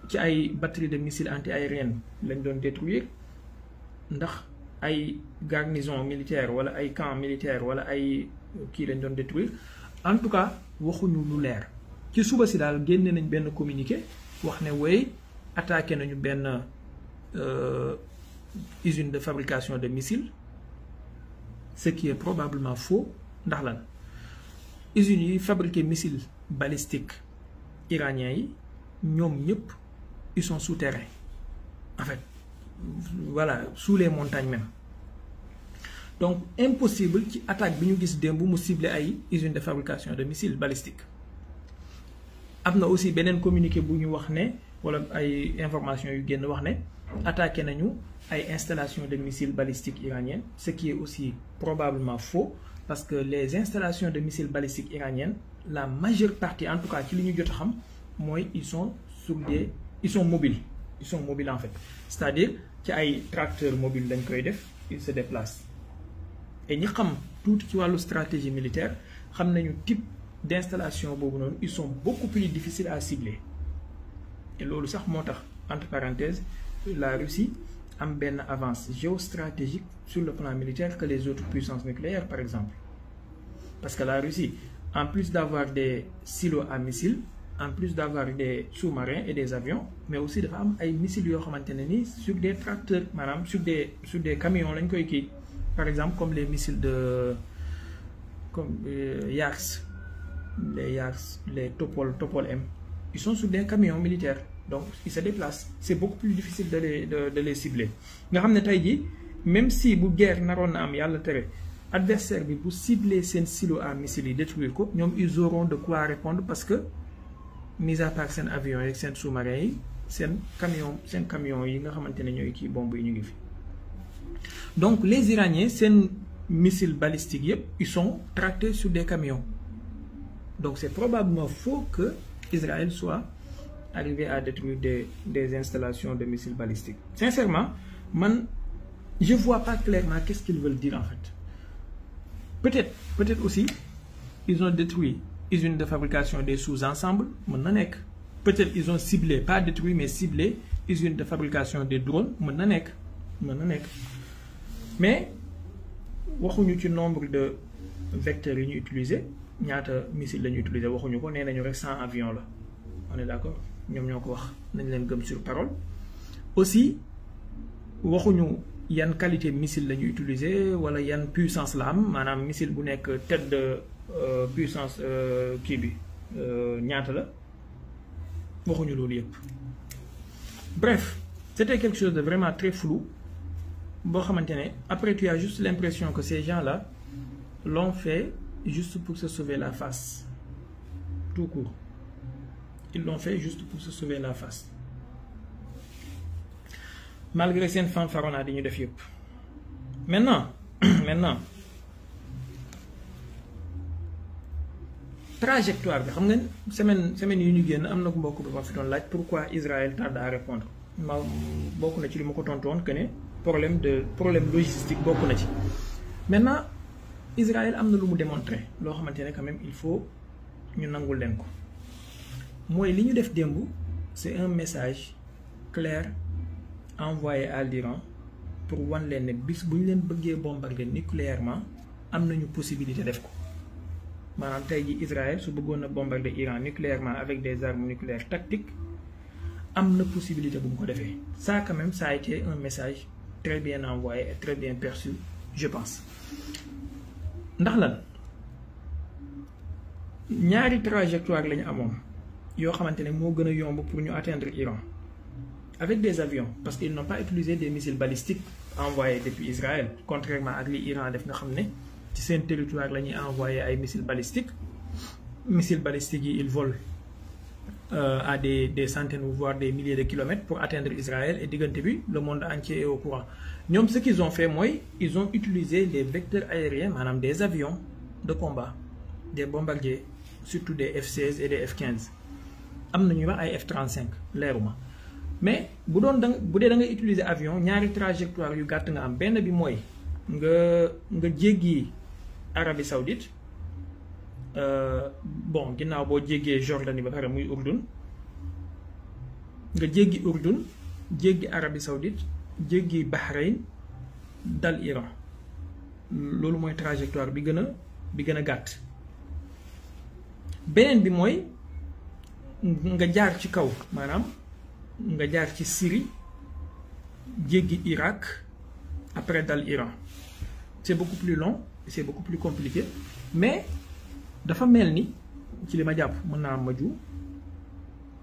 ci ay batteries de missiles anti-aériennes lañ doon détruire ndax ay garnison militaire wala ay camp militaire wala ay kii lañ doon détruire en tout cas waxuñu lu leer ci suba si daal génne nañ benn communiqué wax ne way attaqué nañu benn usine de fabrication de missiles. Ce qui est probablement faux ndax lan usines yi fabriquer missiles balistiques iraniens yi ñoom ñëpp ils sont souterrains en fait voilà sous les montagnes même donc impossible ci attaque bi ñu gis démb mu cibler ay usines de fabrication de missiles balistiques. Am na aussi beneen communiqué bu ñu wax ne wala ay informations yu génn wax ne attaqué nañu ay installations de missiles balistiques iraniennes, ce qui est aussi probablement faux parce que les installations de missiles balistiques iraniennes, la majeure partie, en tout cas ci li ñu jot a xam mooy ils sont mobiles. Ils sont mobiles en fait. C'est-à-dire ci ay tracteurs mobiles lañ koy def, ils se déplacent. Et ñi xam tuuti ci wàllu stratégie militaire xam nañu type d'installation boobu noonu, ils sont beaucoup plus difficiles à cibler. Et loolu sax moo tax entre parenthèses la Russie am benn avance géostratégique sur le plan militaire que les autres puissances nucléaires par exemple. Parce que la Russie, en plus d'avoir des silos à missiles, en plus d'avoir des sous-marins et des avions, mais aussi dafa am ay missiles yoo xamante ne ni sur des tracteurs maanaam sur des camions lañ koy kii par exemple comme les missiles de comme Yars les Topol M, ils sont sur des camions militaires. Donc, ils se déplacent. C'est beaucoup plus difficile de les cibler. Nga xam ne tey jii même si bu guerre naroon na am yàlla tere adversaire bi bu cibler seen silo à missiles yi détruire ko ñoom ils auront de quoi répondre parce que mis à part seen avions yi seen sous-marins yi seen camion yi nga xamante ne ñooy kii bombe yi ñu ngi fi. Donc les Iraniens seen missiles balistiques yëpp ils sont tractés sur des camions. Donc c'est probablement faux que Israël soit arriver à détruire des installations de missiles balistiques. Sincèrement, je ne vois pas clairement qu'est-ce qu'ils veulent dire en fait. Peut-être aussi, ils ont détruit usine de fabrication des sous-ensembles mën na nekk. Peut-être ils ont ciblé, pas détruit mais ciblé usine de fabrication des drones mën na nekk mais waxuñu ci nombre de vecteurs yi ñu utiliser ñaata missile la ñu utiliser waxuñu ko nee nañu rek 100 avions la on est d'accord ñoom ñoo ko wax nañ leen gëm sur parole. Aussi waxuñu yan qualité missile la ñu utiliser wala yan puissance la am maanaam missile bu nekk tête de puissance kii bi ñaata la waxuñu loolu yëpp. Bref, c'était quelque chose de vraiment très flou boo xamante ne après tu as juste l'impression que ces gens-là l'ont fait juste pour se sauver la face tout court. Ils l'ont fait juste pour se sauver la face malgré seen fanfaronnade yi ñu def yëpp. Maintenant trajectoire bi xam nga semaine yi ñu génn am na ko mbokk bi ma fi doon laaj pourquoi Israël tarde à répondre ma bokk na ci li ma ko tontoon que ne problème logistique bokk na ci. Maintenant Israël am na lu mu démontré loo xamante ne quand même il faut ñu nangul leen ko mooy li ñu def démb c'est un message clair envoyé à l'Iran pour wan leen ne bis bu ñu leen bëggee bombarder nucléairement am nañu possibilité def ko. maanaam tey ji Israël su bëggoon a bombarder Iran nucléairement avec des armes nucléaires tactiques am na possibilité bu mu ko defee. Ça quand même ça a été un message très bien envoyé et très bien perçu je pense. ndax lan ñaari trajectoire la ñu amoon yoo xamante ne moo gën a yomb pour ñu atteindre Iran avec des avions parce qu'ils n'ont pas utilisé des missiles balistiques envoyés depuis Israël contrairement ak li Iran def nga xam ne ci seen territoire la ñuy envoyé ay missiles balistiques yi ils volent à des centaines ou voire des milliers de kilomètres pour atteindre Israël et diggante bi le monde entier est au courant. ñoom ce qu'ils ont fait mooy ils ont utilisé des vecteurs aériens maanaam des avions de combat des bombardiers surtout des F-16 et des F-15 am na ñuy wax ay F-35 leeruma mais bu dee da nga utiliser avion ñaari trajectoire yu gàtt nga am benn bi mooy nga jéggi Arabie Saoudite bon ginnaaw boo jéggee Jordanie ba pare muy Urdun nga jéggi Urdun jéggi Arabie Saoudite jéggi Bahreïn dal Iran loolu mooy trajectoire bi gën a gàtt. beneen bi mooy nga jaar ci kaw maanaam nga jaar ci Syrie jéggi Irak après dal Iran c'est beaucoup plus long et c'est beaucoup plus compliqué mais dafa mel ni ci li ma jàpp mën naa ma ju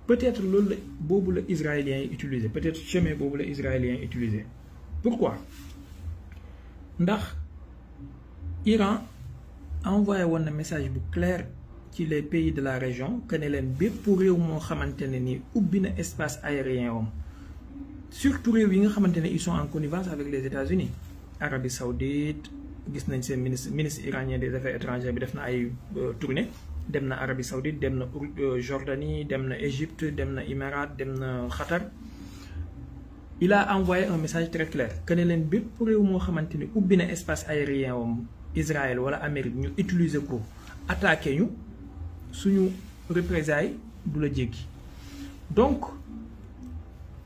peut-être loolu la boobu la israéliens yi utiliser peut-être chemin boobu la israéliens yi utiliser. Pourquoi ndax Iran envoyé woon na message bu clair ci les pays de la région que ne leen bépp réew moo xamante ne ni ubbi na espace aérien wam surtout réew yi nga xamante ne ils sont en connivence avec les États-Unis Arabie Saoudite gis nañ seen ministre iranien des affaires étrangères bi def na ay tournée dem na Arabie Saoudite dem na Jordanie dem na Égypte dem na Émirats dem na Qatar. Il a envoyé un message très clair que ne leen bépp réew moo xamante ni ubbi na espace aérien wam Israël wala Amérique ñu utiliser ko attaqué ñu suñu représailles du la jéggi donc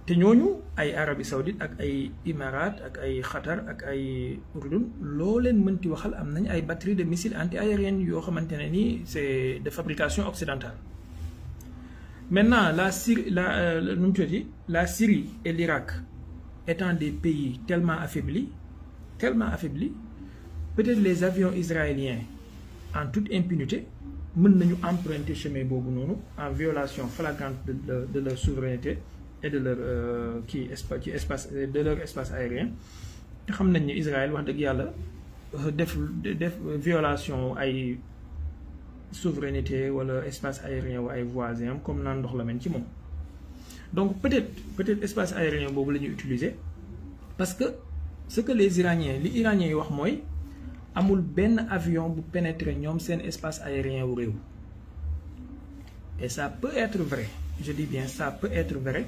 te ñooñu ay Arabie Saoudite ak ay Émirats ak ay Qatar ak ay Urdun loo leen mënti waxal am nañ ay batterie de missiles anti-aériennes yoo xamante ne ni c'est de fabrication occidentale. Maintenant la Syrie la Syrie et l'Irak étant des pays tellement affaiblis peut-être les avions israéliens en toute impunité mën nañu emprunter chemin boobu noonu en violation flagrante de leur souveraineté et de leur espace aérien te xam nañ ne Israël wax dëgg yàlla def violation ay souveraineté wala espace aérien wa ay voisins comme naan ndox la mel ci moom. Donc peut-être espace aérien boobu la ñuy utiliser parce que ce que les Iraniens yi wax mooy amul benn avion bu pénétrer ñoom seen espace aérien wu réew et ça peut être vrai je dis bien ça peut être vrai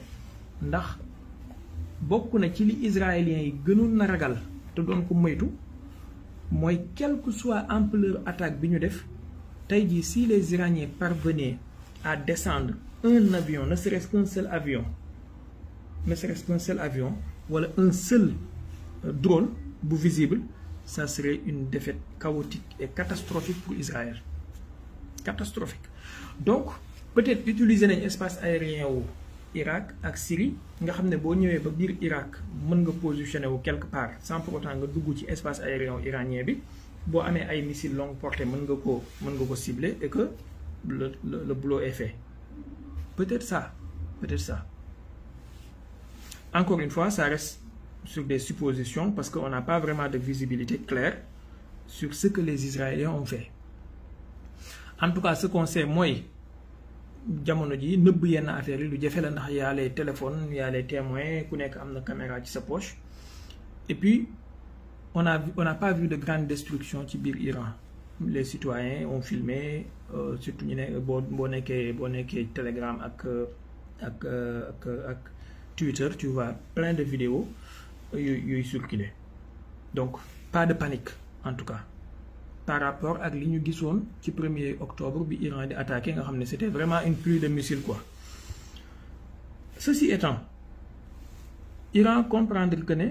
ndax bokk na ci li israéliens yi gënoon na ragal te doon ko moytu mooy quelle que soit ampleur attaque bi ñu def tey jii si les Iraniens parvenaient à descendre un avion, ne serait-ce qu'un seul avion, wala un seul drone bu visible, ça serait une défaite chaotique et catastrophique pour Israël. Catastrophique. Donc peut-être utiliser nañ espace aérien wu Irak ak Syrie nga xam ne boo ñëwee ba biir Irak mën nga positionné wu quelque part sans pour autant nga dugg ci espace aérien wu iranien bi boo amee ay missiles longue portée mën nga ko cibler et que le boulot est fait. Peut-être ça. Encore une fois, ça reste sur des suppositions parce qu'on n'a pas vraiment de visibilité claire sur ce que les Israéliens ont fait. En tout cas, ce qu'on sait, mooy jamono ji nëbb yenn affaire yi lu jafe la ndax y a les téléphones, y a les témoins, ku nekk am na caméra ci sa poche. Et puis on n'a pas vu de grande destruction ci biir Iran. Les citoyens ont filmé, surtout ñu ne boo nekkee Telegram ak Twitter, tu vois plein de vidéos yuy circuler. Donc pas de panique en tout cas par rapport ak li ñu gisoon ci 1er octobre bi Iran di attaqué nga xam ne c'était vraiment une pluie de missiles quoi. Ceci étant, Iran comprendre que ne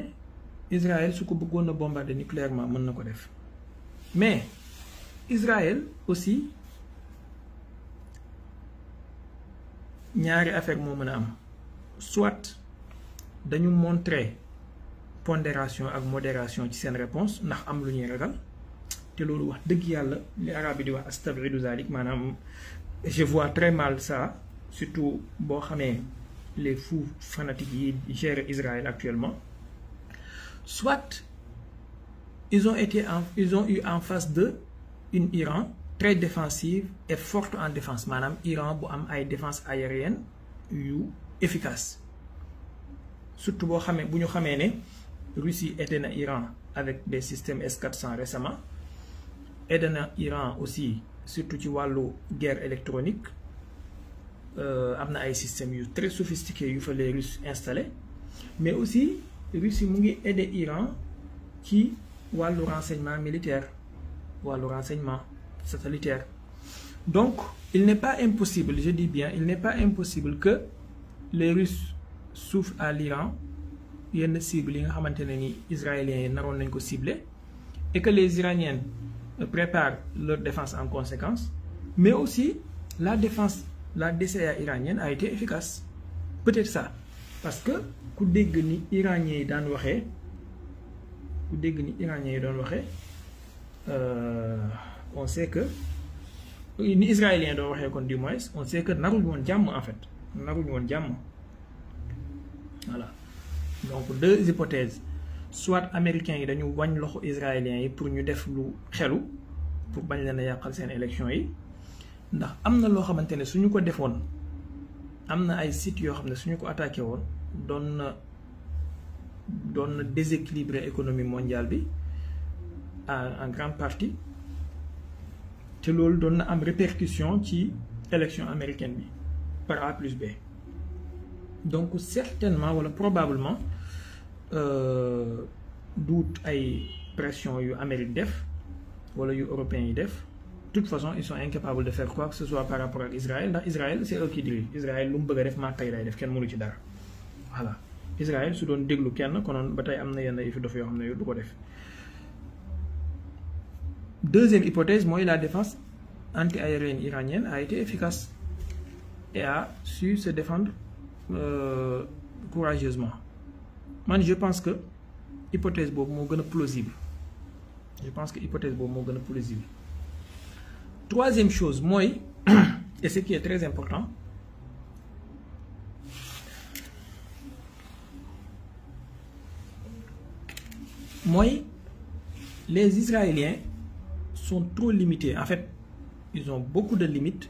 Israël su ko bëggoon a bombarder nucléairement mën na ko def, mais Israël aussi ñaari affaire moo mën a am, soit dañu montrer pondération ak modération ci seen réponse ndax am lu ñuy ragal te loolu wax dëgg yàlla li arab yi di wax astabidu zalik, maanaam je vois très mal ça, surtout boo xamee les fous fanatiques yi gèrent Israël actuellement. Soit ils ont eu en face d'eux une Iran très défensive et forte en défense, maanaam Iran bu am ay défense aérienne yu efficace, surtout boo xamee bu ñu xamee ne Russie aidé na Iran avec des systèmes S-400 récemment, aidé na Iran aussi surtout ci wàllu guerre électronique, am na ay systèmes yu très sophistiqués yu fa les Russes installés, mais aussi Russie mu ngi aidé Iran ci wàllu renseignement militaire, wàllu renseignement satellitaire. Donc il n'est pas impossible, je dis bien il n'est pas impossible que les Russes souffrent à l'Iran yenn cibles yi nga xamante ne ni israéliens yi naroon nañ ko cibler, et que les Iraniens préparent leur défense en conséquence, mais aussi la DCA iranienne a été efficace. Peut-être ça, parce que ku dégg ni Iraniens yi daan waxee on sait que ni Israéliens doon waxee kon du moins on sait que naruñu woon jàmm en fait, naruñu woon jàmm. Voilà, donc deux hypothèses, soit américains yi dañu wañ loxo israéliens yi pour ñu def lu xelu pour bañ leen a yàqal seen élection yi, ndax am na loo xamante ne suñu ko defoon am na ay sites yoo xam ne suñu ko attaqué woon doon na déséquilibrer économie mondiale bi en grande partie, te loolu doon na am répercussion ci élection américaine bi par A plus B. Donc certainement wala probablement duut ay pression yu Amérique def wala yu européens yi def. De toute façon ils sont incapables de faire quoi que ce soit par rapport ak Israël, ndax Israël c'est eux qui dirigent. Israël lu mu bëgg a def maa tey lay def, kenn mënu ci dara. Voilà, Israël su doon déglu kenn konoon ba tey am na yenn yëfi dof yoo xam ne du ko def. Deuxième hypothèse mooy la défense anti-aérienne iranienne a été efficace et a su se défendre courageusement. Man je pense que hypothèse boobu moo gën a plausible. Troisième chose mooy et ce qui est très important, mooy les Israéliens sont trop limités. En fait, ils ont beaucoup de limites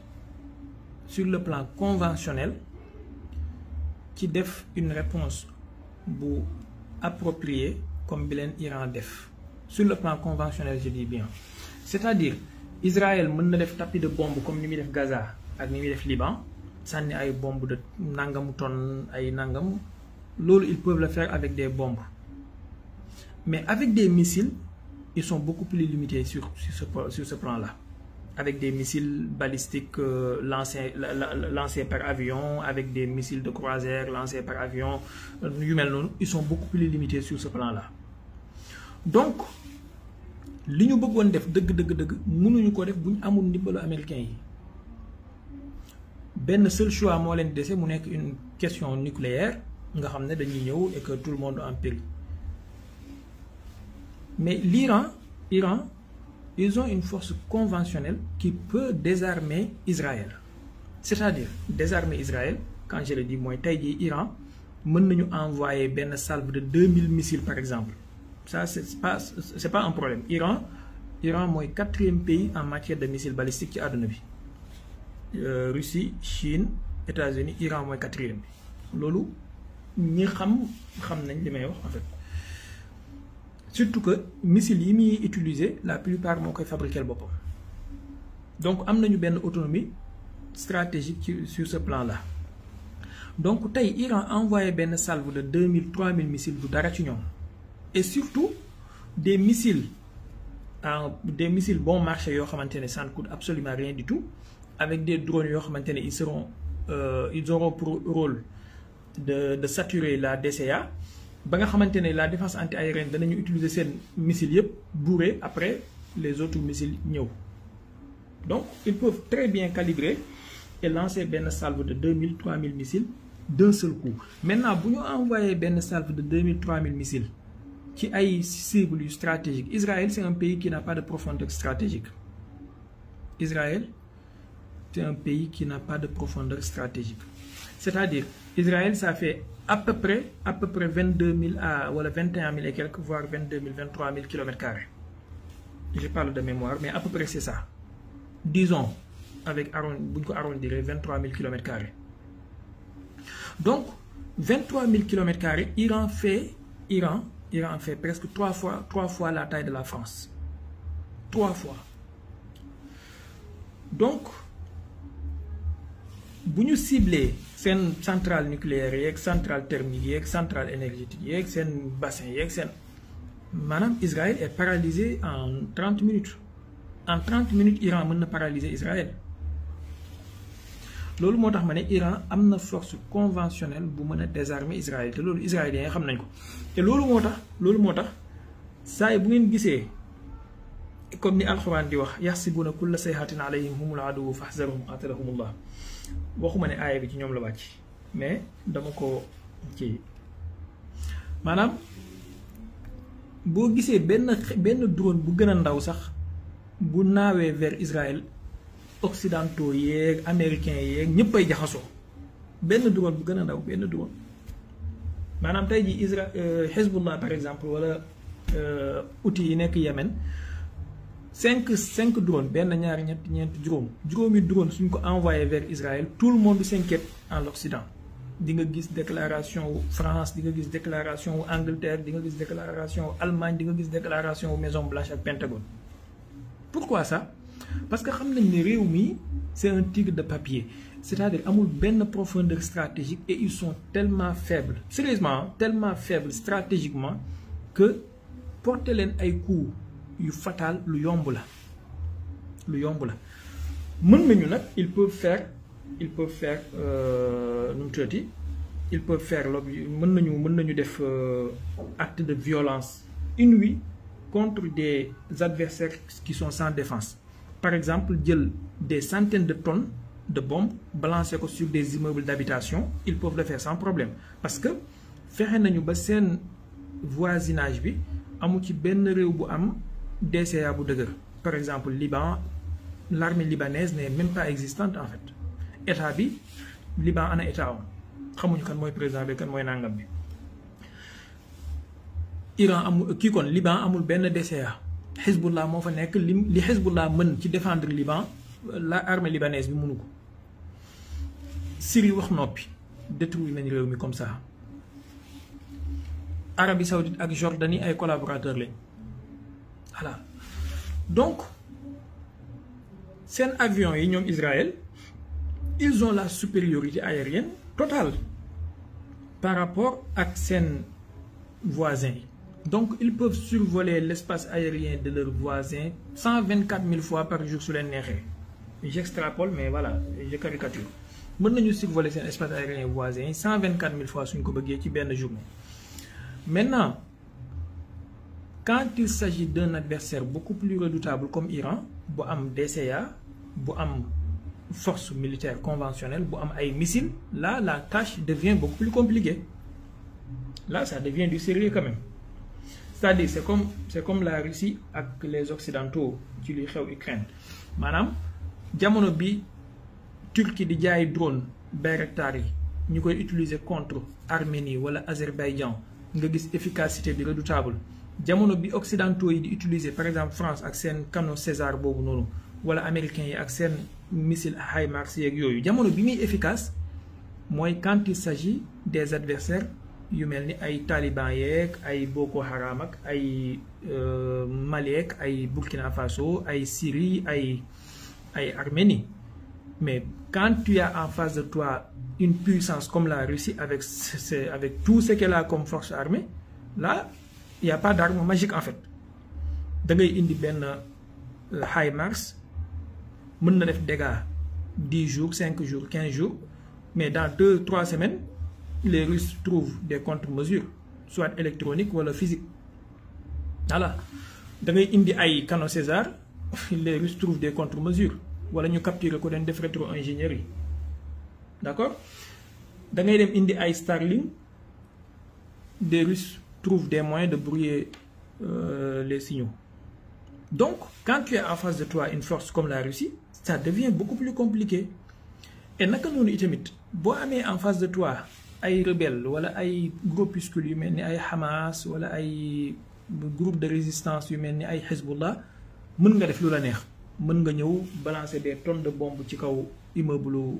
sur le plan conventionnel qui def une réponse bu appropriée comme bi leen Iran def. Sur le plan conventionnel, je dis bien. C'est-à-dire, Israël mën na def tapis de bombe comme ni muy def Gaza ak ni muy def Liban, sànni ay bombes de nangamu tonnes ay nangam, loolu ils peuvent le faire avec des bombes. Mais avec des missiles, ils sont beaucoup plus limités sur ce plan-là. avec des missiles balistiques lancés par avion, avec des missiles de croisière lancés par avion, ils sont beaucoup plus limités sur ce plan-là. Donc, li ñu bëggoon def dëgg mënuñu ko def bu ñu amul ndimbalu américain yi. Ben seul choix moo leen dese mu nekk une question nucléaire nga xam ne dañuy ñëw et que tout le monde en péril. Mais l'Iran, ils ont une force conventionnelle qui peut désarmer Israël. C'est-à-dire, désarmer Israël, quand je le dis, moi, Iran, nous envoyer une salve de 2000 missiles, par exemple. Ça, c'est pas un problème. Iran, est le 4e pays en matière de missiles balistiques qui a donné. Russie, Chine, États-Unis, Iran, est le 4e. Lolo, nous savons en fait. Surtout que missiles yi muy utiliser la plupart moo koy fabriquer boppam. Donc am nañu benn autonomie stratégique sur ce plan-là. Donc tey Iran envoyé benn salve de 2000-3000 missiles du dara ci ñoom. Et surtout des missiles bon marché yoo xamante ne ça ne coûte absolument rien du tout, avec des drones yoo xamante ne ils auront pour rôle de saturer la DCA. Ba nga xamantene la défense anti-aérienne danañu utiliser sen missiles yépp bourré après les autres missiles ñëw. Donc ils peuvent très bien calibrer et lancer ben salve de 2000-3000 missiles d'un seul coup. Maintenant bu ñu envoyer ben salve de 2000-3000 missiles ci ay cibles stratégiques, Israël c'est un pays qui n'a pas de profondeur stratégique. Israël c'est un pays qui n'a pas de profondeur stratégique. C'est-à-dire Israël ça fait à peu près 22 000 à 21 000 et quelques, voire 22 000, 23 000 km². Je parle de mémoire, mais à peu près c'est ça. Disons, avec arrondir 23 000 km². Donc, 23 000 km², Iran fait presque 3 fois la taille de la France. 3 fois. Donc, si nous ciblons une centrale nucléaire, une centrale thermique, une centrale énergétique, un bassin, Madame Israël est paralysé en 30 minutes. En 30 minutes, Iran peut paralyser Israël. C'est ce que Iran a une force conventionnelle pour désarmer Israël. C'est ce que les Israéliens savent. Et c'est ce que comme ni Al-Quran dit, yahsibuna kulla sayhatin alayhim humul adu fahzarhum qatalahumullah. Waxuma ne aaya bi ci ñoom la wàcc mais dama ko ci maanaam boo gisee benn drone bu gën a ndaw sax bu naawee vers Israël occidentaux yeeg américains yeeg ñëppay jaxasoo benn drone bu gën a ndaw benn drone maanaam tey ji Hezbollah par exemple wala outils yi nekk Yémen 5 drones, ben ñaar ñett juróomi drone suñ ko envoyé vers Israël, tout le monde s'inquiète en Occident. Di nga gis déclaration France, di nga gis déclaration Angleterre, di nga gis déclaration Allemagne, di nga gis déclaration Maison Blanche ak Pentagone. Pourquoi ça? Parce que xam nañ ne réew mi c'est un tigre de papier. C'est-à-dire amul benn profondeur stratégique et ils sont tellement faibles. Sérieusement, tellement faibles stratégiquement que porter leen ay coups yu fatal lu yomb la mën nañu nag ils peuvent faire ils peuvent faire mën nañu def acte de violence inouïe contre des adversaires qui sont sans défense. Par exemple jël des centaines de tonnes de bombes balancer ko sur des immeubles d'habitation, ils peuvent le faire sans problème parce que fexe nañu ba seen voisinage bi amu ci benn réew bu am DCA bu dëgër. Par exemple Liban, l'armée libanaise n'est même pas existante en fait. État bi Liban ana état am xamuñu kan mooy président bi kan mooy nangam bi. Iran amul kii kon Liban amul benn DCA. Hezbollah moo fa nekk li Hezbollah mën ci défendre Liban la armée libanaise bi mënu ko. Syrie wax noppi détruire nañ réew mi comme ça. Arabie Saoudite ak Jordanie ay collaborateurs lañ. Voilà. Donc, ces avions, Israël, ils ont la supériorité aérienne totale par rapport à ses voisins. Donc, ils peuvent survoler l'espace aérien de leurs voisins 124 000 fois par jour sur les nérés. J'extrapole, mais voilà, je caricature. Ils peuvent survoler l'espace aérien voisin 124 000 fois sur une journée. Maintenant, quand il s'agit d'un adversaire beaucoup plus redoutable comme Iran, bu am DCA, bu am force militaire conventionnelle, bu am ay missiles, là, la tâche devient beaucoup plus compliquée. Là, ça devient du sérieux quand même. C'est-à-dire, c'est comme la Russie avec les Occidentaux qui li xew Ukraine. Madame, jamono bi Turquie di jaay drone Bayraktar yi ñu koy utiliser contre Arménie wala Azerbaïdjan nga gis efficacité bi redoutable. Jamono bi Occidentaux yi di utiliser par exemple France ak sen canon César boobu noonu wala américains yi ak sen missile HIMARS yeeg yooyu jamono bi muy efficace mooy quand il s'agit des adversaires yu mel ni ay Taliban yeeg ay Boko Haram ak ay Mali ak ay Burkina Faso ay Syrie ay Arménie. Mais quand tu as en face de toi une puissance comme la Russie avec tout ce qu'elle a comme force armée, là, il n'y a pas d'arme magique en fait. Da ngay indi benn HIMARS mën na def dégâts 10 jours, 5 jours, 15 jours, mais dans 2-3 semaines, les Russes trouvent des contre-mesures, soit électroniques ou physiques. Voilà. Da ngay indi ay canon César, les Russes trouvent des contre-mesures. Wala ñu capturer ko dañ def rétro-ingénierie. D'accord? Da ngay dem indi ay Starlink, des Russes trouvent des moyens de brouiller les signaux. Donc, quand tu as en face de toi une force comme la Russie, ça devient beaucoup plus compliqué. Et naka noonu itamit boo amee en face de toi ay rebelles wala ay groupuscules yu mel ni ay Hamas wala ay groupe de résistance yu mel ni ay Hezbollah mën nga def lu la neex. Mën nga ñëw balancer des tonnes de bombes ci kaw immeuble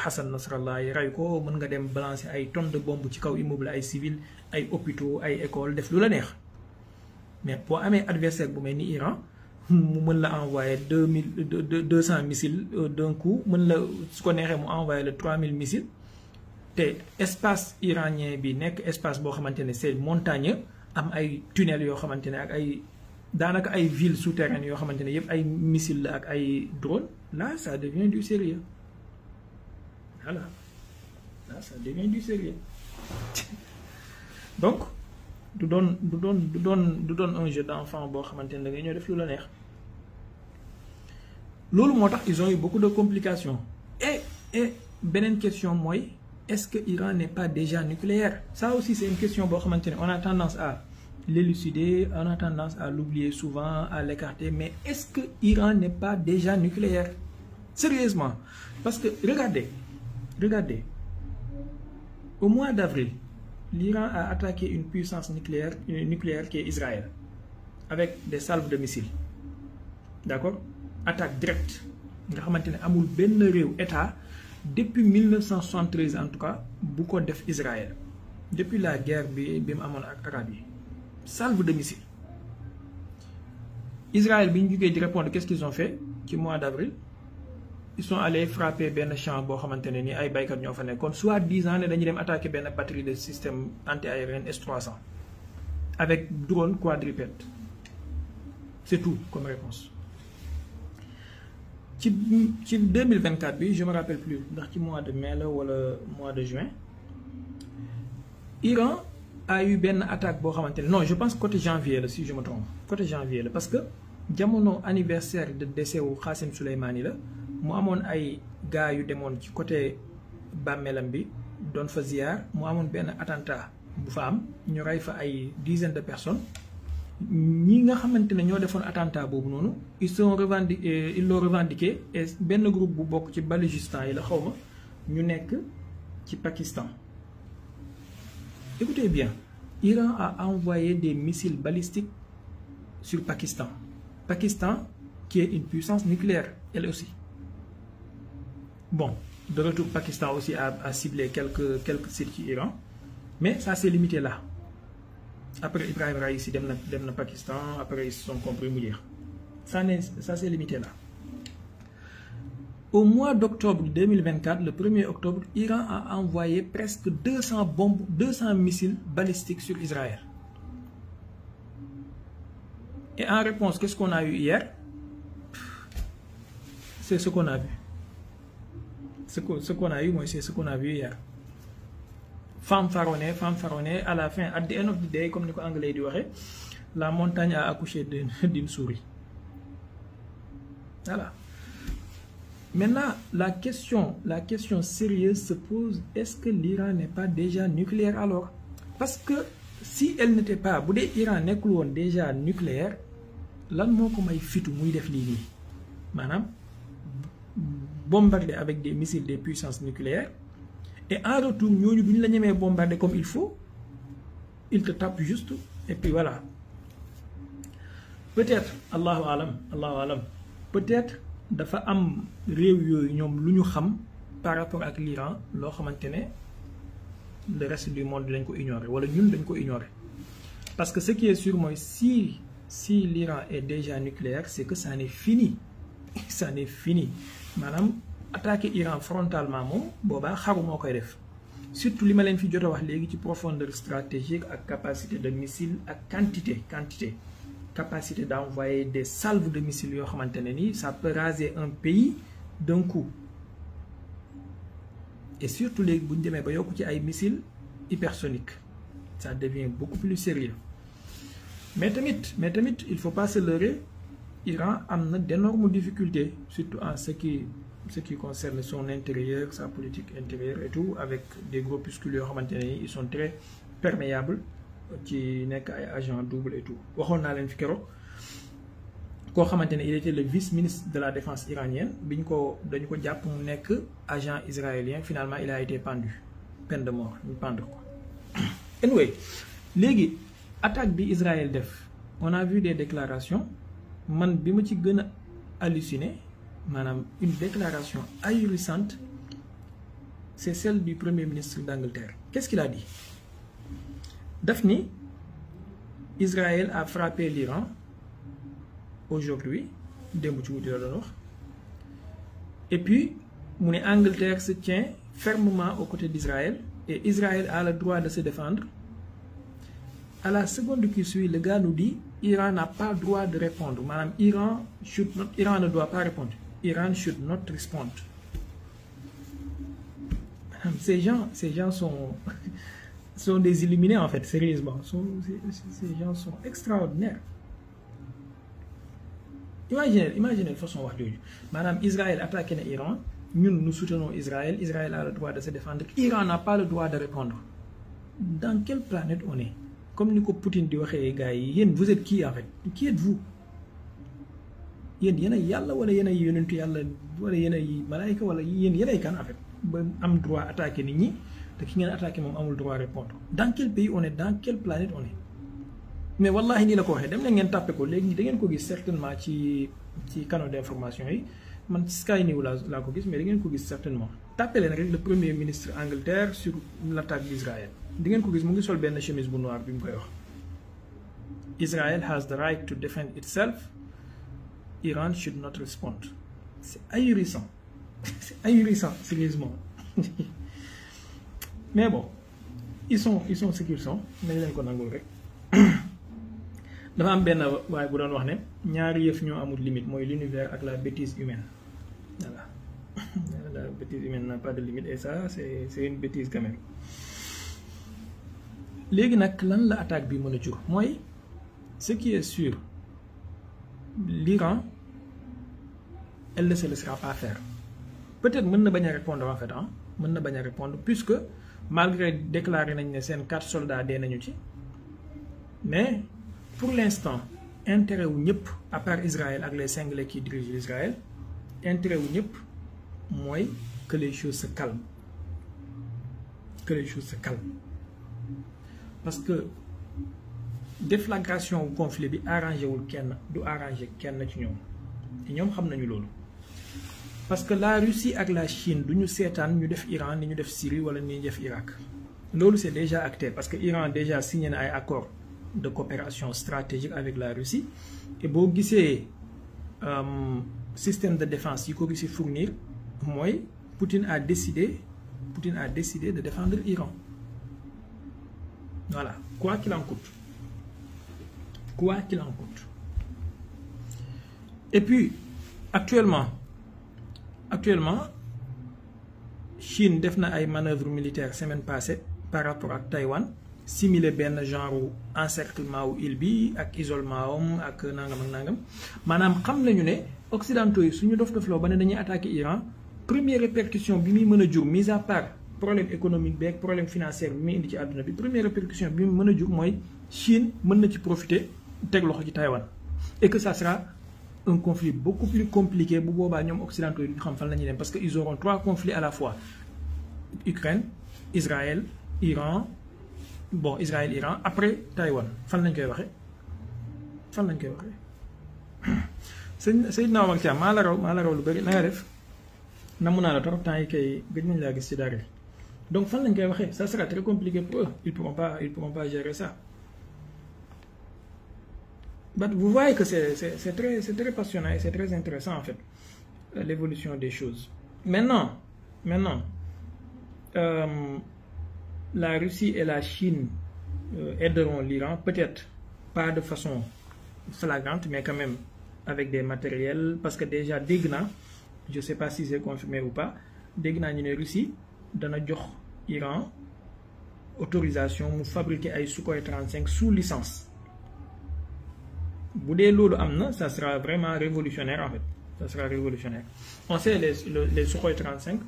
Hassan Nasrallah yi ray ko, mën nga dem balancer ay tonnes de bombes ci kaw immeuble ay civils, ay hôpitaux, ay écoles, def lu la neex. Mais boo amee adversaire bu mel ni Iran mu mën la envoyer 200 missiles d'un coup, mën la su ko neexee mu envoyer le 3000 missiles te espace iranien bi nekk espace boo xamante ne c'est montagneux, am ay tunnels yoo xamante ne ak ay daanaka ay villes souterraines yoo xamante ne yëpp ay missiles la ak ay drones. Là ça devient du sérieux. Voilà, là ça devient du sérieux. Donc du doon un jeu d'enfant boo xamante ne da ngay ñëw def lu la neex. Loolu moo tax ils ont eu beaucoup de complications. Et beneen question mooy est-ce que Iran n'est pas déjà nucléaire? Ça aussi c'est une question boo xamante ne on a tendance à l'élucider, on a tendance à l'oublier souvent, à l'écarter, mais est-ce que Iran n'est pas déjà nucléaire? Sérieusement, parce que regardez, au mois d'avril, l'Iran a attaqué une puissance nucléaire qui est Israël, avec des salves de missiles. D'accord? Attaque directe. Nga xamantene amul benn réew état depuis 1973 en tout cas bu ko def Israël. Depuis la guerre bi mu amoon ak Arabes yi. Salve de missiles. Israël bi ñu jógee di répondre, qu'est-ce qu'ils ont fait ci mois d'avril? Ils sont allés frapper benn champ boo xamante ne ni ay baykat ñoo fa nekkoon, soi-disant ne dañuy dem attaquer benn batterie de système anti-aérien S-300 avec drone quadrupède. C'est tout comme réponse. Ci 2024 bi, je me rappelle plus ndax ci mois de mai la wala mois de juin, Iran a eu benn attaque boo xamante ne non je pense côté janvier la si je me trompe, côté janvier la, parce que jamono anniversaire de décès wu Qasem Soleimani la mu amoon ay gars yu demoon ci côté bàmmeelam bi doon fa ziar, mu amoon benn attentat bu fa am ñu rey fa ay dizaines de personnes. Ñi nga xamante ne ñoo defoon attentat boobu noonu ils l'ont revendiqué et benn groupe bu bokk ci Baloutchistan yi la xawma ñu nekk ci Pakistan. Écoutez bien, Iran a envoyé des missiles balistiques sur Pakistan. Pakistan qui est une puissance nucléaire elle aussi. Bon, de retour Pakistan aussi a ciblé quelques sites ci Iran, mais ça s'est limité là. Après Ibrahim Raïsi dem na Pakistan, après ils se sont compris mu jeex. Ça s'est limité là. Au mois d'octobre 2024, le 1er octobre, Iran a envoyé presque 200 bombes, 200 missiles balistiques sur Israël. Et en réponse, qu'est-ce qu'on a eu hier? C'est ce qu'on a vu. Ce qu'on a eu, moi, c'est ce qu'on a vu hier. Fanfaronné, à la fin, at the end of the day, comme les Anglais disent, la montagne a accouché d'une souris. Voilà. Maintenant, la question sérieuse se pose, est-ce que l'Iran n'est pas déjà nucléaire alors? Parce que si elle n'était pas, bu dee Iran nekkul woon déjà nucléaire, lan moo ko may fitu muy def lii nii maanaam bombarder avec des missiles des puissances nucléaires, et en retour ñooñu bu ñu la ñemee bombarder comme il faut, ils te tapent juste et puis voilà. Peut-être allahu alam peut-être dafa am réew yooyu ñoom lu ñu xam par rapport ak l'Iran loo xamante ne le reste du monde dañ ko ignorer wala ñun dañ ko ignorer. Parce que ce qui est sûr mooy si l'Iran est déjà nucléaire, c'est que ça en est fini. Ça en est fini. Maanaam attaquer Iran frontalement moom boobaa xaru moo koy def. Surtout li ma leen fi jot a wax léegi ci profondeur stratégique ak capacité de missile ak quantité capacité d'envoyer des salves de missiles yoo xamante ne nii ça peut raser un pays d'un coup. Et surtout léegi bu ñu demee ba yokk ci ay missiles hypersoniques, ça devient beaucoup plus sérieux. Mais tamit il faut pas se leurrer, Iran a d'énormes difficultés, surtout en ce qui concerne son intérieur, sa politique intérieure et tout, avec des groupuscules yoo xamante ne nii ils sont très perméables ci nekk ay agent double et tout. Waxoon naa leen fi keroog koo xamante ne il était le vice-ministre de la défense iranienne dañu ko jàpp mu nekk agent israélien, finalement il a été pendu, peine de mort, ñu pendre ko. Anyway, léegi attaque bi Israël def, on a vu des déclarations, man bi ma ci gën a halluciné maanaam une déclaration ahurissante, c'est celle du premier ministre d'Angleterre. Qu'est-ce qu'il a dit? Daphne, Israël a frappé l'Iran aujourd'hui, et puis Angleterre se tient fermement aux côtés d'Israël et Israël a le droit de se défendre. À la seconde qui suit, le gars nous dit Iran n'a pas le droit de répondre. Madame, Iran ne doit pas répondre. Iran should not respond. Madame, ces gens sont des illuminés en fait, sérieusement. Ces gens sont extraordinaires. Imaginez la façon wax jooju. Madame, Israël attaque l'Iran, nous soutenons Israël, Israël a le droit de se défendre, Iran n'a pas le droit de répondre. Dans quelle planète on est? Comme Nico Poutine dit, gars, vous êtes qui en fait? Qui êtes-vous? Yéen yàlla wala yéen ay yonentu yàlla wala yéen ay malaayka wala yéen ay kan en fait ba am droit attaquer nit ñi te ki ngeen attaquer moom amul droit répondre. Dans quel pays on est? Dans quelle planète on est? Mais wallahi nii la ko waxee dem na ngeen tàppe ko léegi da ngeen ko gis certainement ci canaux d'information yi man ci Sky News laa ko gis mais da ngeen ko gis certainement. Tàppe leen rek le premier ministre Angleterre sur l'attaque d'Israël di ngeen ko gis mu ngi sol benn chemise bu noir bi mu koy wax. Israel has the right to defend itself. Iran should not respond. C'est ahurissant. C'est ahurissant, sérieusement. Mais bon, ils sont ce qu'ils sont. nañ leen ko nangul rek. Dafa am benn waaye bu doon wax ne ñaari yëf ñoo amul limite mooy l'univers ak la bêtise humaine. Voilà. La bêtise humaine n'a pas de limite et ça c'est une bêtise quand même. Léegi nag lan la attaque bi mën a jur mooy ce qui est sûr, l'Iran elle ne se laissera pas faire. Peut-être mën na bañ a répondre en fait mën na bañ a répondre puisque malgré déclaré nañ ne seen 4 soldats dee nañu ci, mais pour l'instant intérêt wu ñëpp à part Israël ak les Cinglés qui dirigent l'Israël, intérêt wu ñëpp mooy que les choses se calment, que les choses se calment, parce que déflagration wu conflit bi arrangé wul kenn du arrangé kenn ci ñoom te ñoom xam nañu loolu. Parce que la Russie ak la Chine du ñu seetaan ñu def Iran ni ñu def Syrie wala ni ñu def Irak. Loolu c'est déjà acté parce que Iran déjà signé na ay accord de coopération stratégique avec la Russie et boo gisee système de défense yi ko Russie fournir mooy Poutine a décidé de défendre Iran. Voilà, quoi qu'il en coûte. Quoi qu'il en coûte. Et puis actuellement Chine def na ay manœuvres militaires semaine passée par rapport à Taïwan, similé ben genre encerclement wu île bi ak isolement ak nangam manam xam nañu ne occidentaux yi suñu dof-dofloo ba ne dañuy attaquer Iran, première répercussion bi muy mën a jur, mis à part problème économique beeg problème financier bi muy indi ci àdduna bi, première répercussion bi mu mën a jur mooy Chine mën na ci profiter teg loxo ci Taïwan, et que ça sera un conflit beaucoup plus compliqué bu boobaa ñoom occidentaux yi duñu xam fan la ñuy dem, parce que ils auront 3 conflits à la fois: Ukraine, Israël, Iran. Bon, Israël, Iran, après Taïwan. Fan lañ koy waxee fan lañ koy waxee Seydina Omar Thiam maa la raw lu bëri na nga def namu naa la trop temps yi kay gëj nañ laa gis ci dara. Donc fan lañ koy waxee, ça sera très compliqué pour eux, ils pourront pas gérer ça. But vous voyez que c'est très passionnant et c'est très intéressant en fait, l'évolution des choses. Maintenant la Russie et la Chine aideront l'Iran, peut-être pas de façon flagrante, mais quand même avec des matériels, parce que déjà dégg naa, je sais pas si c'est confirmé ou pas, dégg naa ñu ne Russie dana jox Iran autorisation mu fabriquer ay Sukhoi 35 sous licence. Bu dee loolu am na, ça sera vraiment révolutionnaire en fait, ça sera révolutionnaire. On sait les Sukhoi 35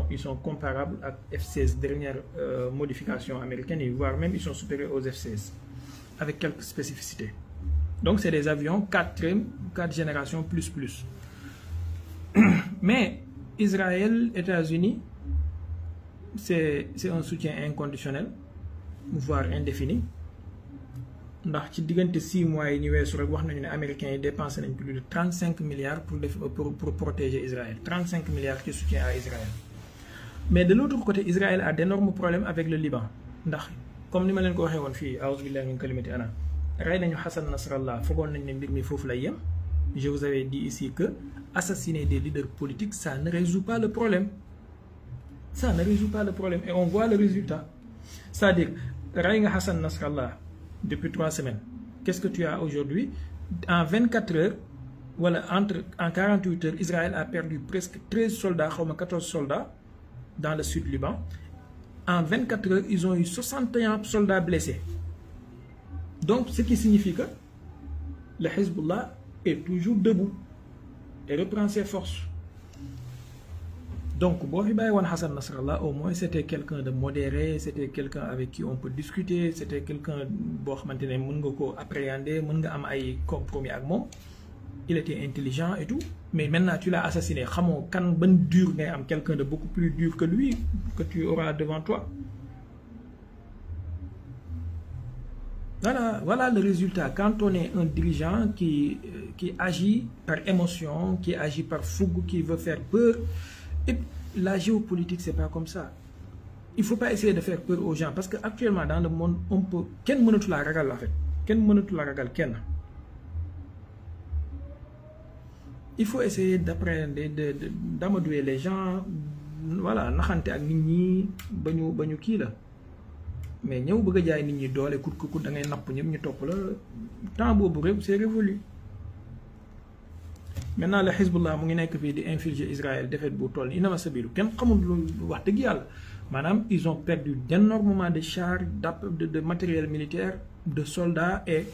ils sont comparables à F-16, dernière modification américaine, voire même ils sont supérieurs aux F-16, avec quelques spécificités. Donc c'est des avions 4 générations plus. Mais Israël, États-Unis, c'est un soutien inconditionnel, voire indéfini. Ndax ci diggante 6 mois yi ñu weesu rek wax nañu ne américains yi dépensé nañ plus de 35 milliards pour protéger Israël, 35 milliards ci soutien à Israël. Mais de l'autre côté, Israël a d'énormes problèmes avec le Liban. Ndax comme ni ma leen ko waxee woon fii, a'uuzu billahi min kalimati ana, rey nañu Hassan Nasrallah, foogoon nañ ne mbir mi foofu lay yem. Je vous avais dit ici que assassiner des leaders politiques, ça ne résout pas le problème. Ça ne résout pas le problème, et on voit le résultat. C'est-à-dire, rey nga Hassan Nasrallah depuis 3 semaines. Qu'est-ce que tu as aujourd'hui? En 24 heures, voilà, en 48 heures, Israël a perdu presque 13 soldats, 14 soldats dans le sud Liban. En 24 heures, ils ont eu 61 soldats blessés. Donc, ce qui signifie que le Hezbollah est toujours debout et reprend ses forces. Donc, Hassan Nasrallah, au moins, c'était quelqu'un de modéré, c'était quelqu'un avec qui on peut discuter, c'était quelqu'un qui peut appréhender, un compromis avec moi. Il était intelligent et tout. Mais maintenant, tu l'as assassiné. Quand dur, quelqu'un de beaucoup plus dur que lui, que tu auras devant toi. Voilà le résultat. Quand on est un dirigeant qui agit par émotion, qui agit par fougue, qui veut faire peur, et la géopolitique, c'est pas comme ça. Il faut pas essayer de faire peur aux gens, parce qu'actuellement dans le monde, on peut... Quel monde tu la regardes en fait? Quel monde tu la regardes? Il faut essayer d'apprendre, d'amadouer les gens, voilà, naxante ak nit ñi bañu kii la. Mais ñëw bëgg jaay nit ñi doole kut da ngay napp ñëpp ñu topp la, temps boobu rek c'est révolu. Maintenant le Hezbollah mu ngi nekk fii di infliger Israël défaite bu toll inama sabilu kenn xamul lu wax dëgg yàlla. Maanaam ils ont perdu d'énormément de chars, de matériel militaire, de soldats, et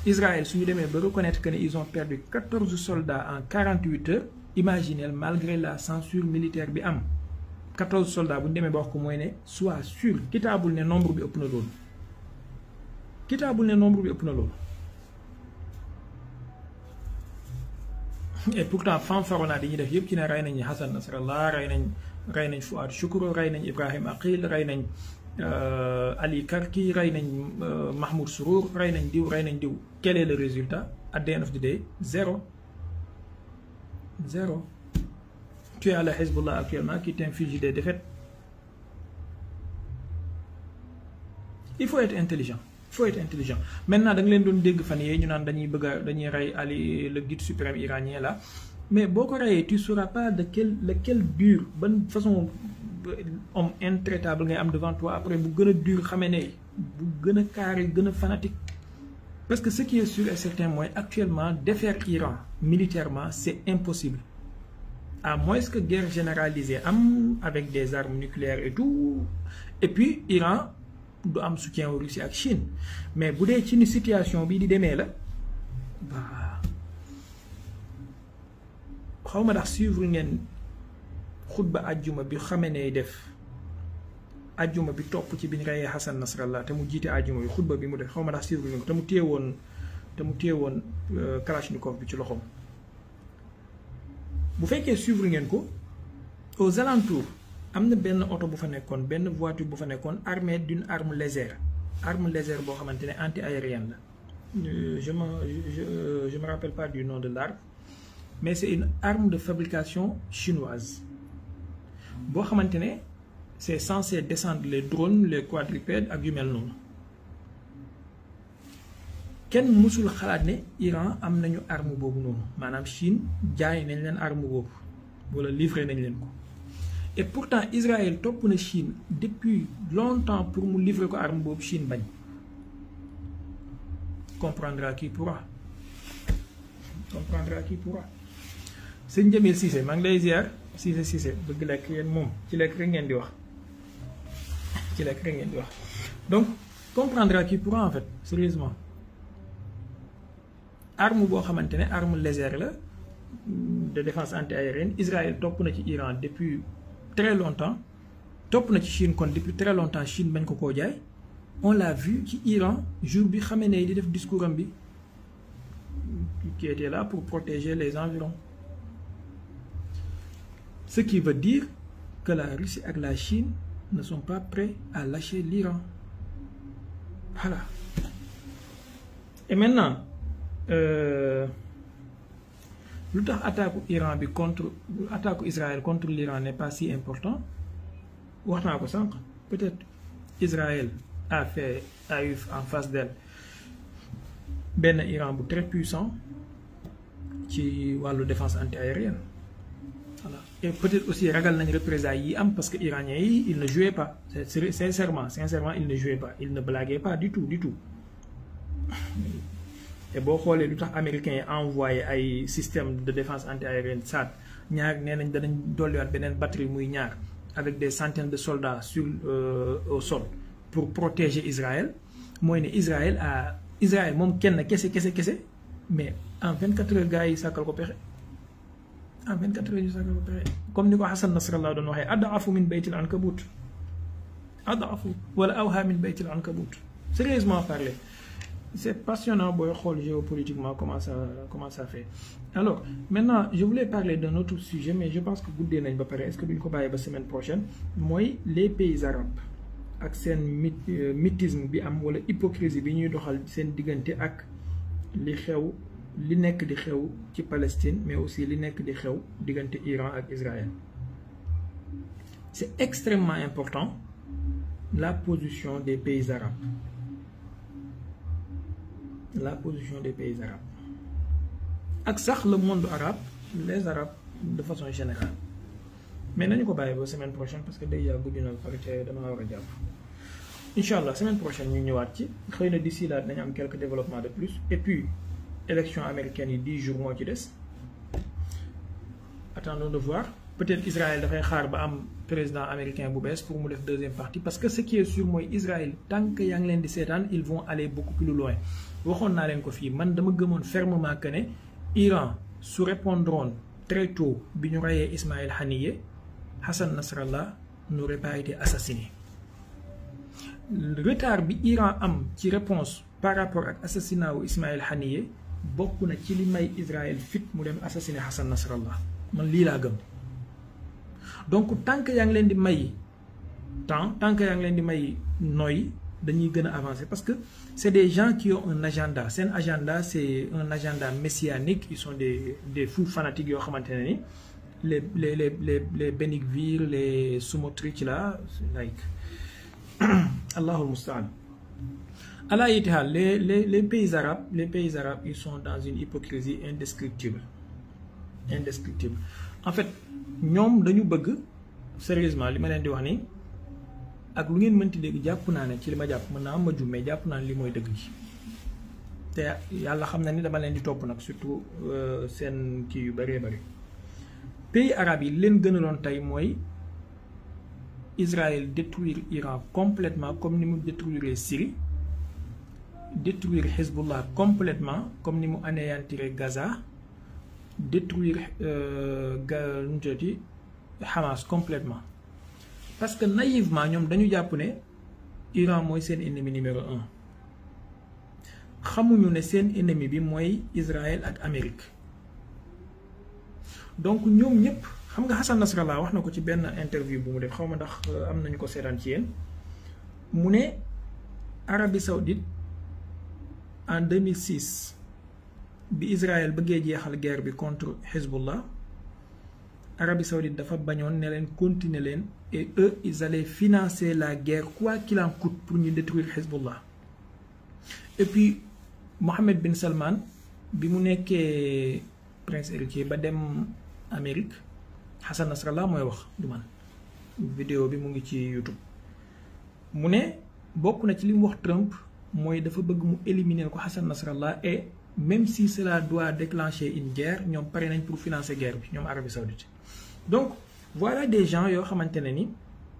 Israël su ñu demee ba reconnaître que ils ont perdu 14 soldats en 48 heures. Imaginez, malgré la censure militaire bi am 14 soldats bu ñu demee ba wax ko mooy ne soit sûr kitaabul ne nombre bi ëpp na loolu. Kitaabul ne nombre bi ëpp na loolu. Et pourtant fanfaronnade yi ñuy def yëpp ci ne rey nañ Hassan Nasrallah, rey nañ Fouad Choukro, rey nañ Ibrahim Aqil, rey nañ Ali Karki, rey nañ Mahmoud Sourour, rey nañ diw. Quel est le résultat? At the end of the day, zéro. Tu as le Hezbollah actuellement qui t'inflige des défaites. Il faut être intelligent. Maintenant, dans leen doon dégg fan yee ñu naan dañuy rey Ali, le guide suprême iranien là. Mais boo ko reyee, tu ne sauras pas lequel dur, bonne façon homme intraitable ngay am devant toi après bu gën a dur xamee ne bu gën a carré gën a fanatique. parce que ce qui est sûr et certain mooy actuellement défaire Iran militairement c'est impossible à moins que guerre généralisée am avec des armes nucléaires et tout et puis Iran du am soutien aux Russie ak Chine mais bu dee ci ni situation bi di demee la ba xaw ma ndax suivre ngeen xutba ajjuma bi Khamenei def ajjuma bi topp ci bi ñu reyee Hassan Nasrallah te mu jiite ajjuma bi xutba bi mu def xaw ma ndax suivre ngeen ko te mu téye woon Kalachnikov bi ci loxoom bu fekkee suivre ngeen ko aux alentours am na benn oto bu fa nekkoon benn voiture bu fa nekkoon armée d'une arme légère boo xamante ne anti-aérienne la je me rappelle pas du nom de l'arme mais c'est une arme de fabrication chinoise boo xamante ne c'est censé descendre les drones les quadrupèdes ak yu mel noonu kenn mësul xalaat ne Iran am nañu arme boobu noonu maanaam Chine jaay nañ leen arme boobu wala livré nañ leen ko et pourtant Israël topp na Chine depuis longtemps pour mu livrer ko arme boobu Chine bañ comprendra qui pourra sëñ Jamil Cissé maa ngi lay ziar Cissé bëgg lekk yéen moom ci lekk rek ngeen di wax donc comprendra qui pourra en fait sérieusement arme boo xamante ne arme légère la de défense anti-aérienne Israël topp na ci Iran depuis très longtemps topp na ci Chine kon depuis très longtemps Chine bañ ko koo jaay on l'a vu ci Iran jour bi Khamenei di def discours am bi qui était là pour protéger les environs ce qui veut dire que la Russie et la Chine ne sont pas prêts à lâcher l'Iran voilà et maintenant lu tax attaque Iran bi attaque Israël contre l'Iran n'est pas si important wax naa ko sànq peut-être Israël a eu en face d'elle benn Iran bu très puissant ci wàllu défense anti-aérienne voilà et peut-être aussi ragal nañ représailles yi am parce que iraniens yi ils ne jouaient pas sincèrement ils ne jouaient pas ils ne blaguaient pas du tout et boo xoolee lu tax américains yi envoyé ay système de défense anti-aérienne SAD ñaar nee nañ danañ dolliwaat beneen batterie muy ñaar avec des centaines de soldats sur au sol pour protéger Israël mooy ne Israël moom kenn kese mais en 24 heures gars yi sàkkal ko pexe comme ni ko Hassan Nasrallah doon waxee ad'afu min baytil ankabut wala awha min baytil ankabut sérieusement parler c'est passionnant booy xool géopolitiquement comment ça fait alors maintenant je voulais parler d'un autre sujet mais je pense que guddee nañ ba pare est-ce que duñ ko bàyyi ba semaine prochaine mooy les pays arabes ak seen mythisme bi am wala hypocrisie bi ñuy doxal seen diggante ak li nekk di xew ci Palestine mais aussi li nekk di xew diggante Iran ak Israël c'est extrêmement important la position des pays arabes ak sax le monde arabe les arabes de façon générale mais nañu ko bàyyi ba semaine prochaine parce que day yaa guddi na pare te dama war a jàpp incha allah semaine prochaine ñu ñëwaat ci xëy na d'ici là dañu am quelques développements de plus et puis élection américaine yi 10 jours moo ci des attendons de voir peut-être Israël dafay xaar ba am président américain bu bees pour mu def deuxième partie parce que ce qui est sûr mooy Israël tant que yaa ngi leen di seetaan ils vont aller beaucoup plus loin waxoon naa leen ko fii man dama gëmoon fermement que ne Iran su répondroon très tôt bi ñu reyee Ismaël Haniyeh Hassan Nasrallah n'aurait pas été assassiné retard bi Iran am ci réponse par rapport ak assassinat wu Ismaël Haniyeh bokk na ci li may Israël fit mu dem assassiné Hassan Nasrallah man lii laa gëm donc tant que yaa ngi leen di may tant que yaa ngi leen di may noy dañuy gën a avancer parce que c'est des gens qui ont un agenda seen agenda c'est un agenda messianique ils sont des fous fanatiques yoo xamante ne ni les Benigvir les Smotrich là like Allahul Musta'an ala yitihal les pays arabes ils sont dans une hypocrisie indescriptible en fait ñoom dañu bëgg sérieusement li ma leen di wax ni ak lu ngeen mënti dégg jàpp naa ne ci li ma jàpp mën naa am ma jum mais jàpp naa ne li mooy dëgg ji te yàlla xam na ni dama leen di topp nag surtout seen kii yu bëree bëri pays arabes yi leen gënaloon tey mooy Israël détruire Iran complètement comme ni mu détruire Syrie, détruire Hezbollah complètement comme ni mu anéantir Gaza, détruire Hamas complètement. Parce que naïvement ñoom dañu jàpp ne Iran mooy seen ennemi numéro 1. xamuñu ne seen ennemi bi mooy Israël ak Amérique. Donc ñoom ñëpp xam nga Hassan Nasrallah wax na ko ci benn interview bu mu def xaw ma ndax am nañu ko seetaan ci yéen mu ne Arabie Saoudite en 2006 bi Israël bëggee jeexal guerre bi contre Hezbollah Arabie Saoudite dafa bañoon ne leen continuer leen et eux ils allaient financer la guerre quoi qu'il en coûte pour ñu détruire Hezbollah. Et puis Mohammed bin Salman bi mu nekkee prince héritier ba dem Amérique Hassan Nasrallah mooy wax du man vidéo bi mu ngi ci YouTube mu ne bokk na ci li mu wax Trump mooy dafa bëgg mu éliminer ko Hassan Nasrallah et même si cela doit déclencher une guerre ñoom pare nañ pour financer guerre bi ñoom Arabie Saoudite. Donc voilà des gens yoo xamante ne ni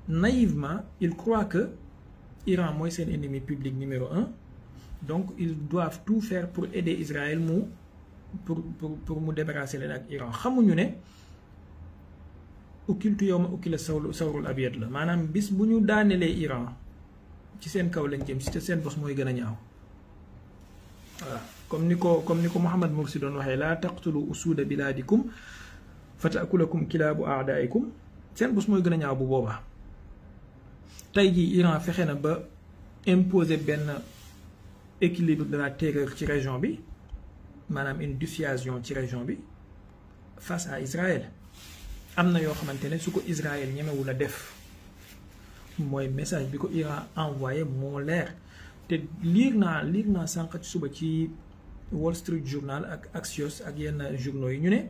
naïvement ils croient que Iran mooy seen ennemi public numéro 1 donc ils doivent tout faire pour aider Israël mu pour mu débarrasser leen ak Iran xamuñu ne ukiltu yawma ukila sawrul abyad la maanaam bis bu ñu daanelee Iran ci seen kaw lañ jëm si te seen bos mooy gën a ñaaw voilà comme ni ko Mohammad Morsi doon waxee laa taqtulu usuuda bilaadikum fa taakulakum kilaabu aadaikum seen bos mooy gën a ñaaw bu boobaa. tey jii Iran fexe na ba imposer benn équilibre de la terreur ci région bi maanaam une dissuasion ci région bi face à Israël. am na yoo xamante ne su ko Israël ñemewul a def mooy message bi ko Iran envoyé moo leer te liir naa sànq ci suba ci Wall Street Journal ak Axios ak yenn journaux yi ñu ne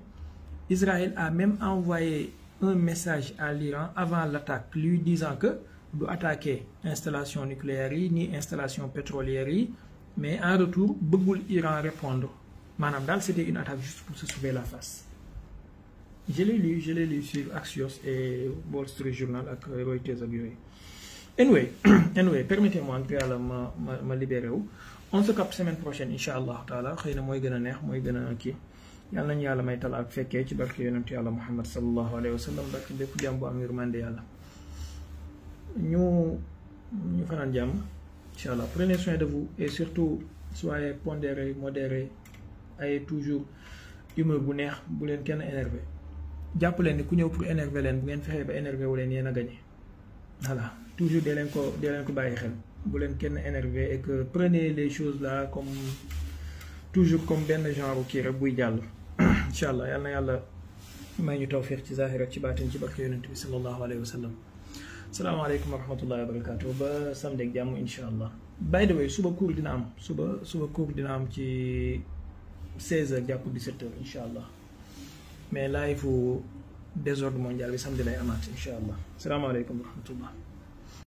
Israël a même envoyé un message à l'Iran avant l'attaque lui disant que du attaquer installation nucléaire yi ni installation pétrolière yi mais en retour bëggul Iran répondre maanaam daal c'était une attaque juste pour se sauver la face. Je l'ai lu sur Axios et Wall Street Journal ak Reuters ak yooyu. Anyway, permettez-moi entre yàlla ma libéré wu. On se capte semaine prochaine incha allah taala xëy na mooy gën a neex mooy gën a kii yàlla nañu yàlla may tal ak fekkee ci barke yonent yàlla Muhammad sallallahu alayhi wa sallam barke bépp jàmm bu am yërmande yàlla. ñu fanaan jàmm incha allah prenez soin de vous et surtout soyez pondérés modérés ayez toujours humeur bu neex bu leen kenn énervé. jàpp leen ni ku ñëw pour énerver leen bu ngeen fexee ba énervé wu leen yéen a gagné voilà toujours dee leen ko bàyyi xel bu leen kenn énervé et que prenez les choses là comme toujours comme benn genre kii rek buy jàll incha allah yal na yàlla may ñu tawfiq ci zahir ak ci baatin ci barke yonent bi sallallahu alayhi wa sallam salaamaaleykum wa rahmatullahi wa barakatuh ba samedi ak jàmm incha allah. by the way suba cours dina am suba cours dina am ci 16h jàpp 17h incha allah. mais live désordre mondial bi samedi lay amaat incha allah salaamaaleykum wa rahmatullah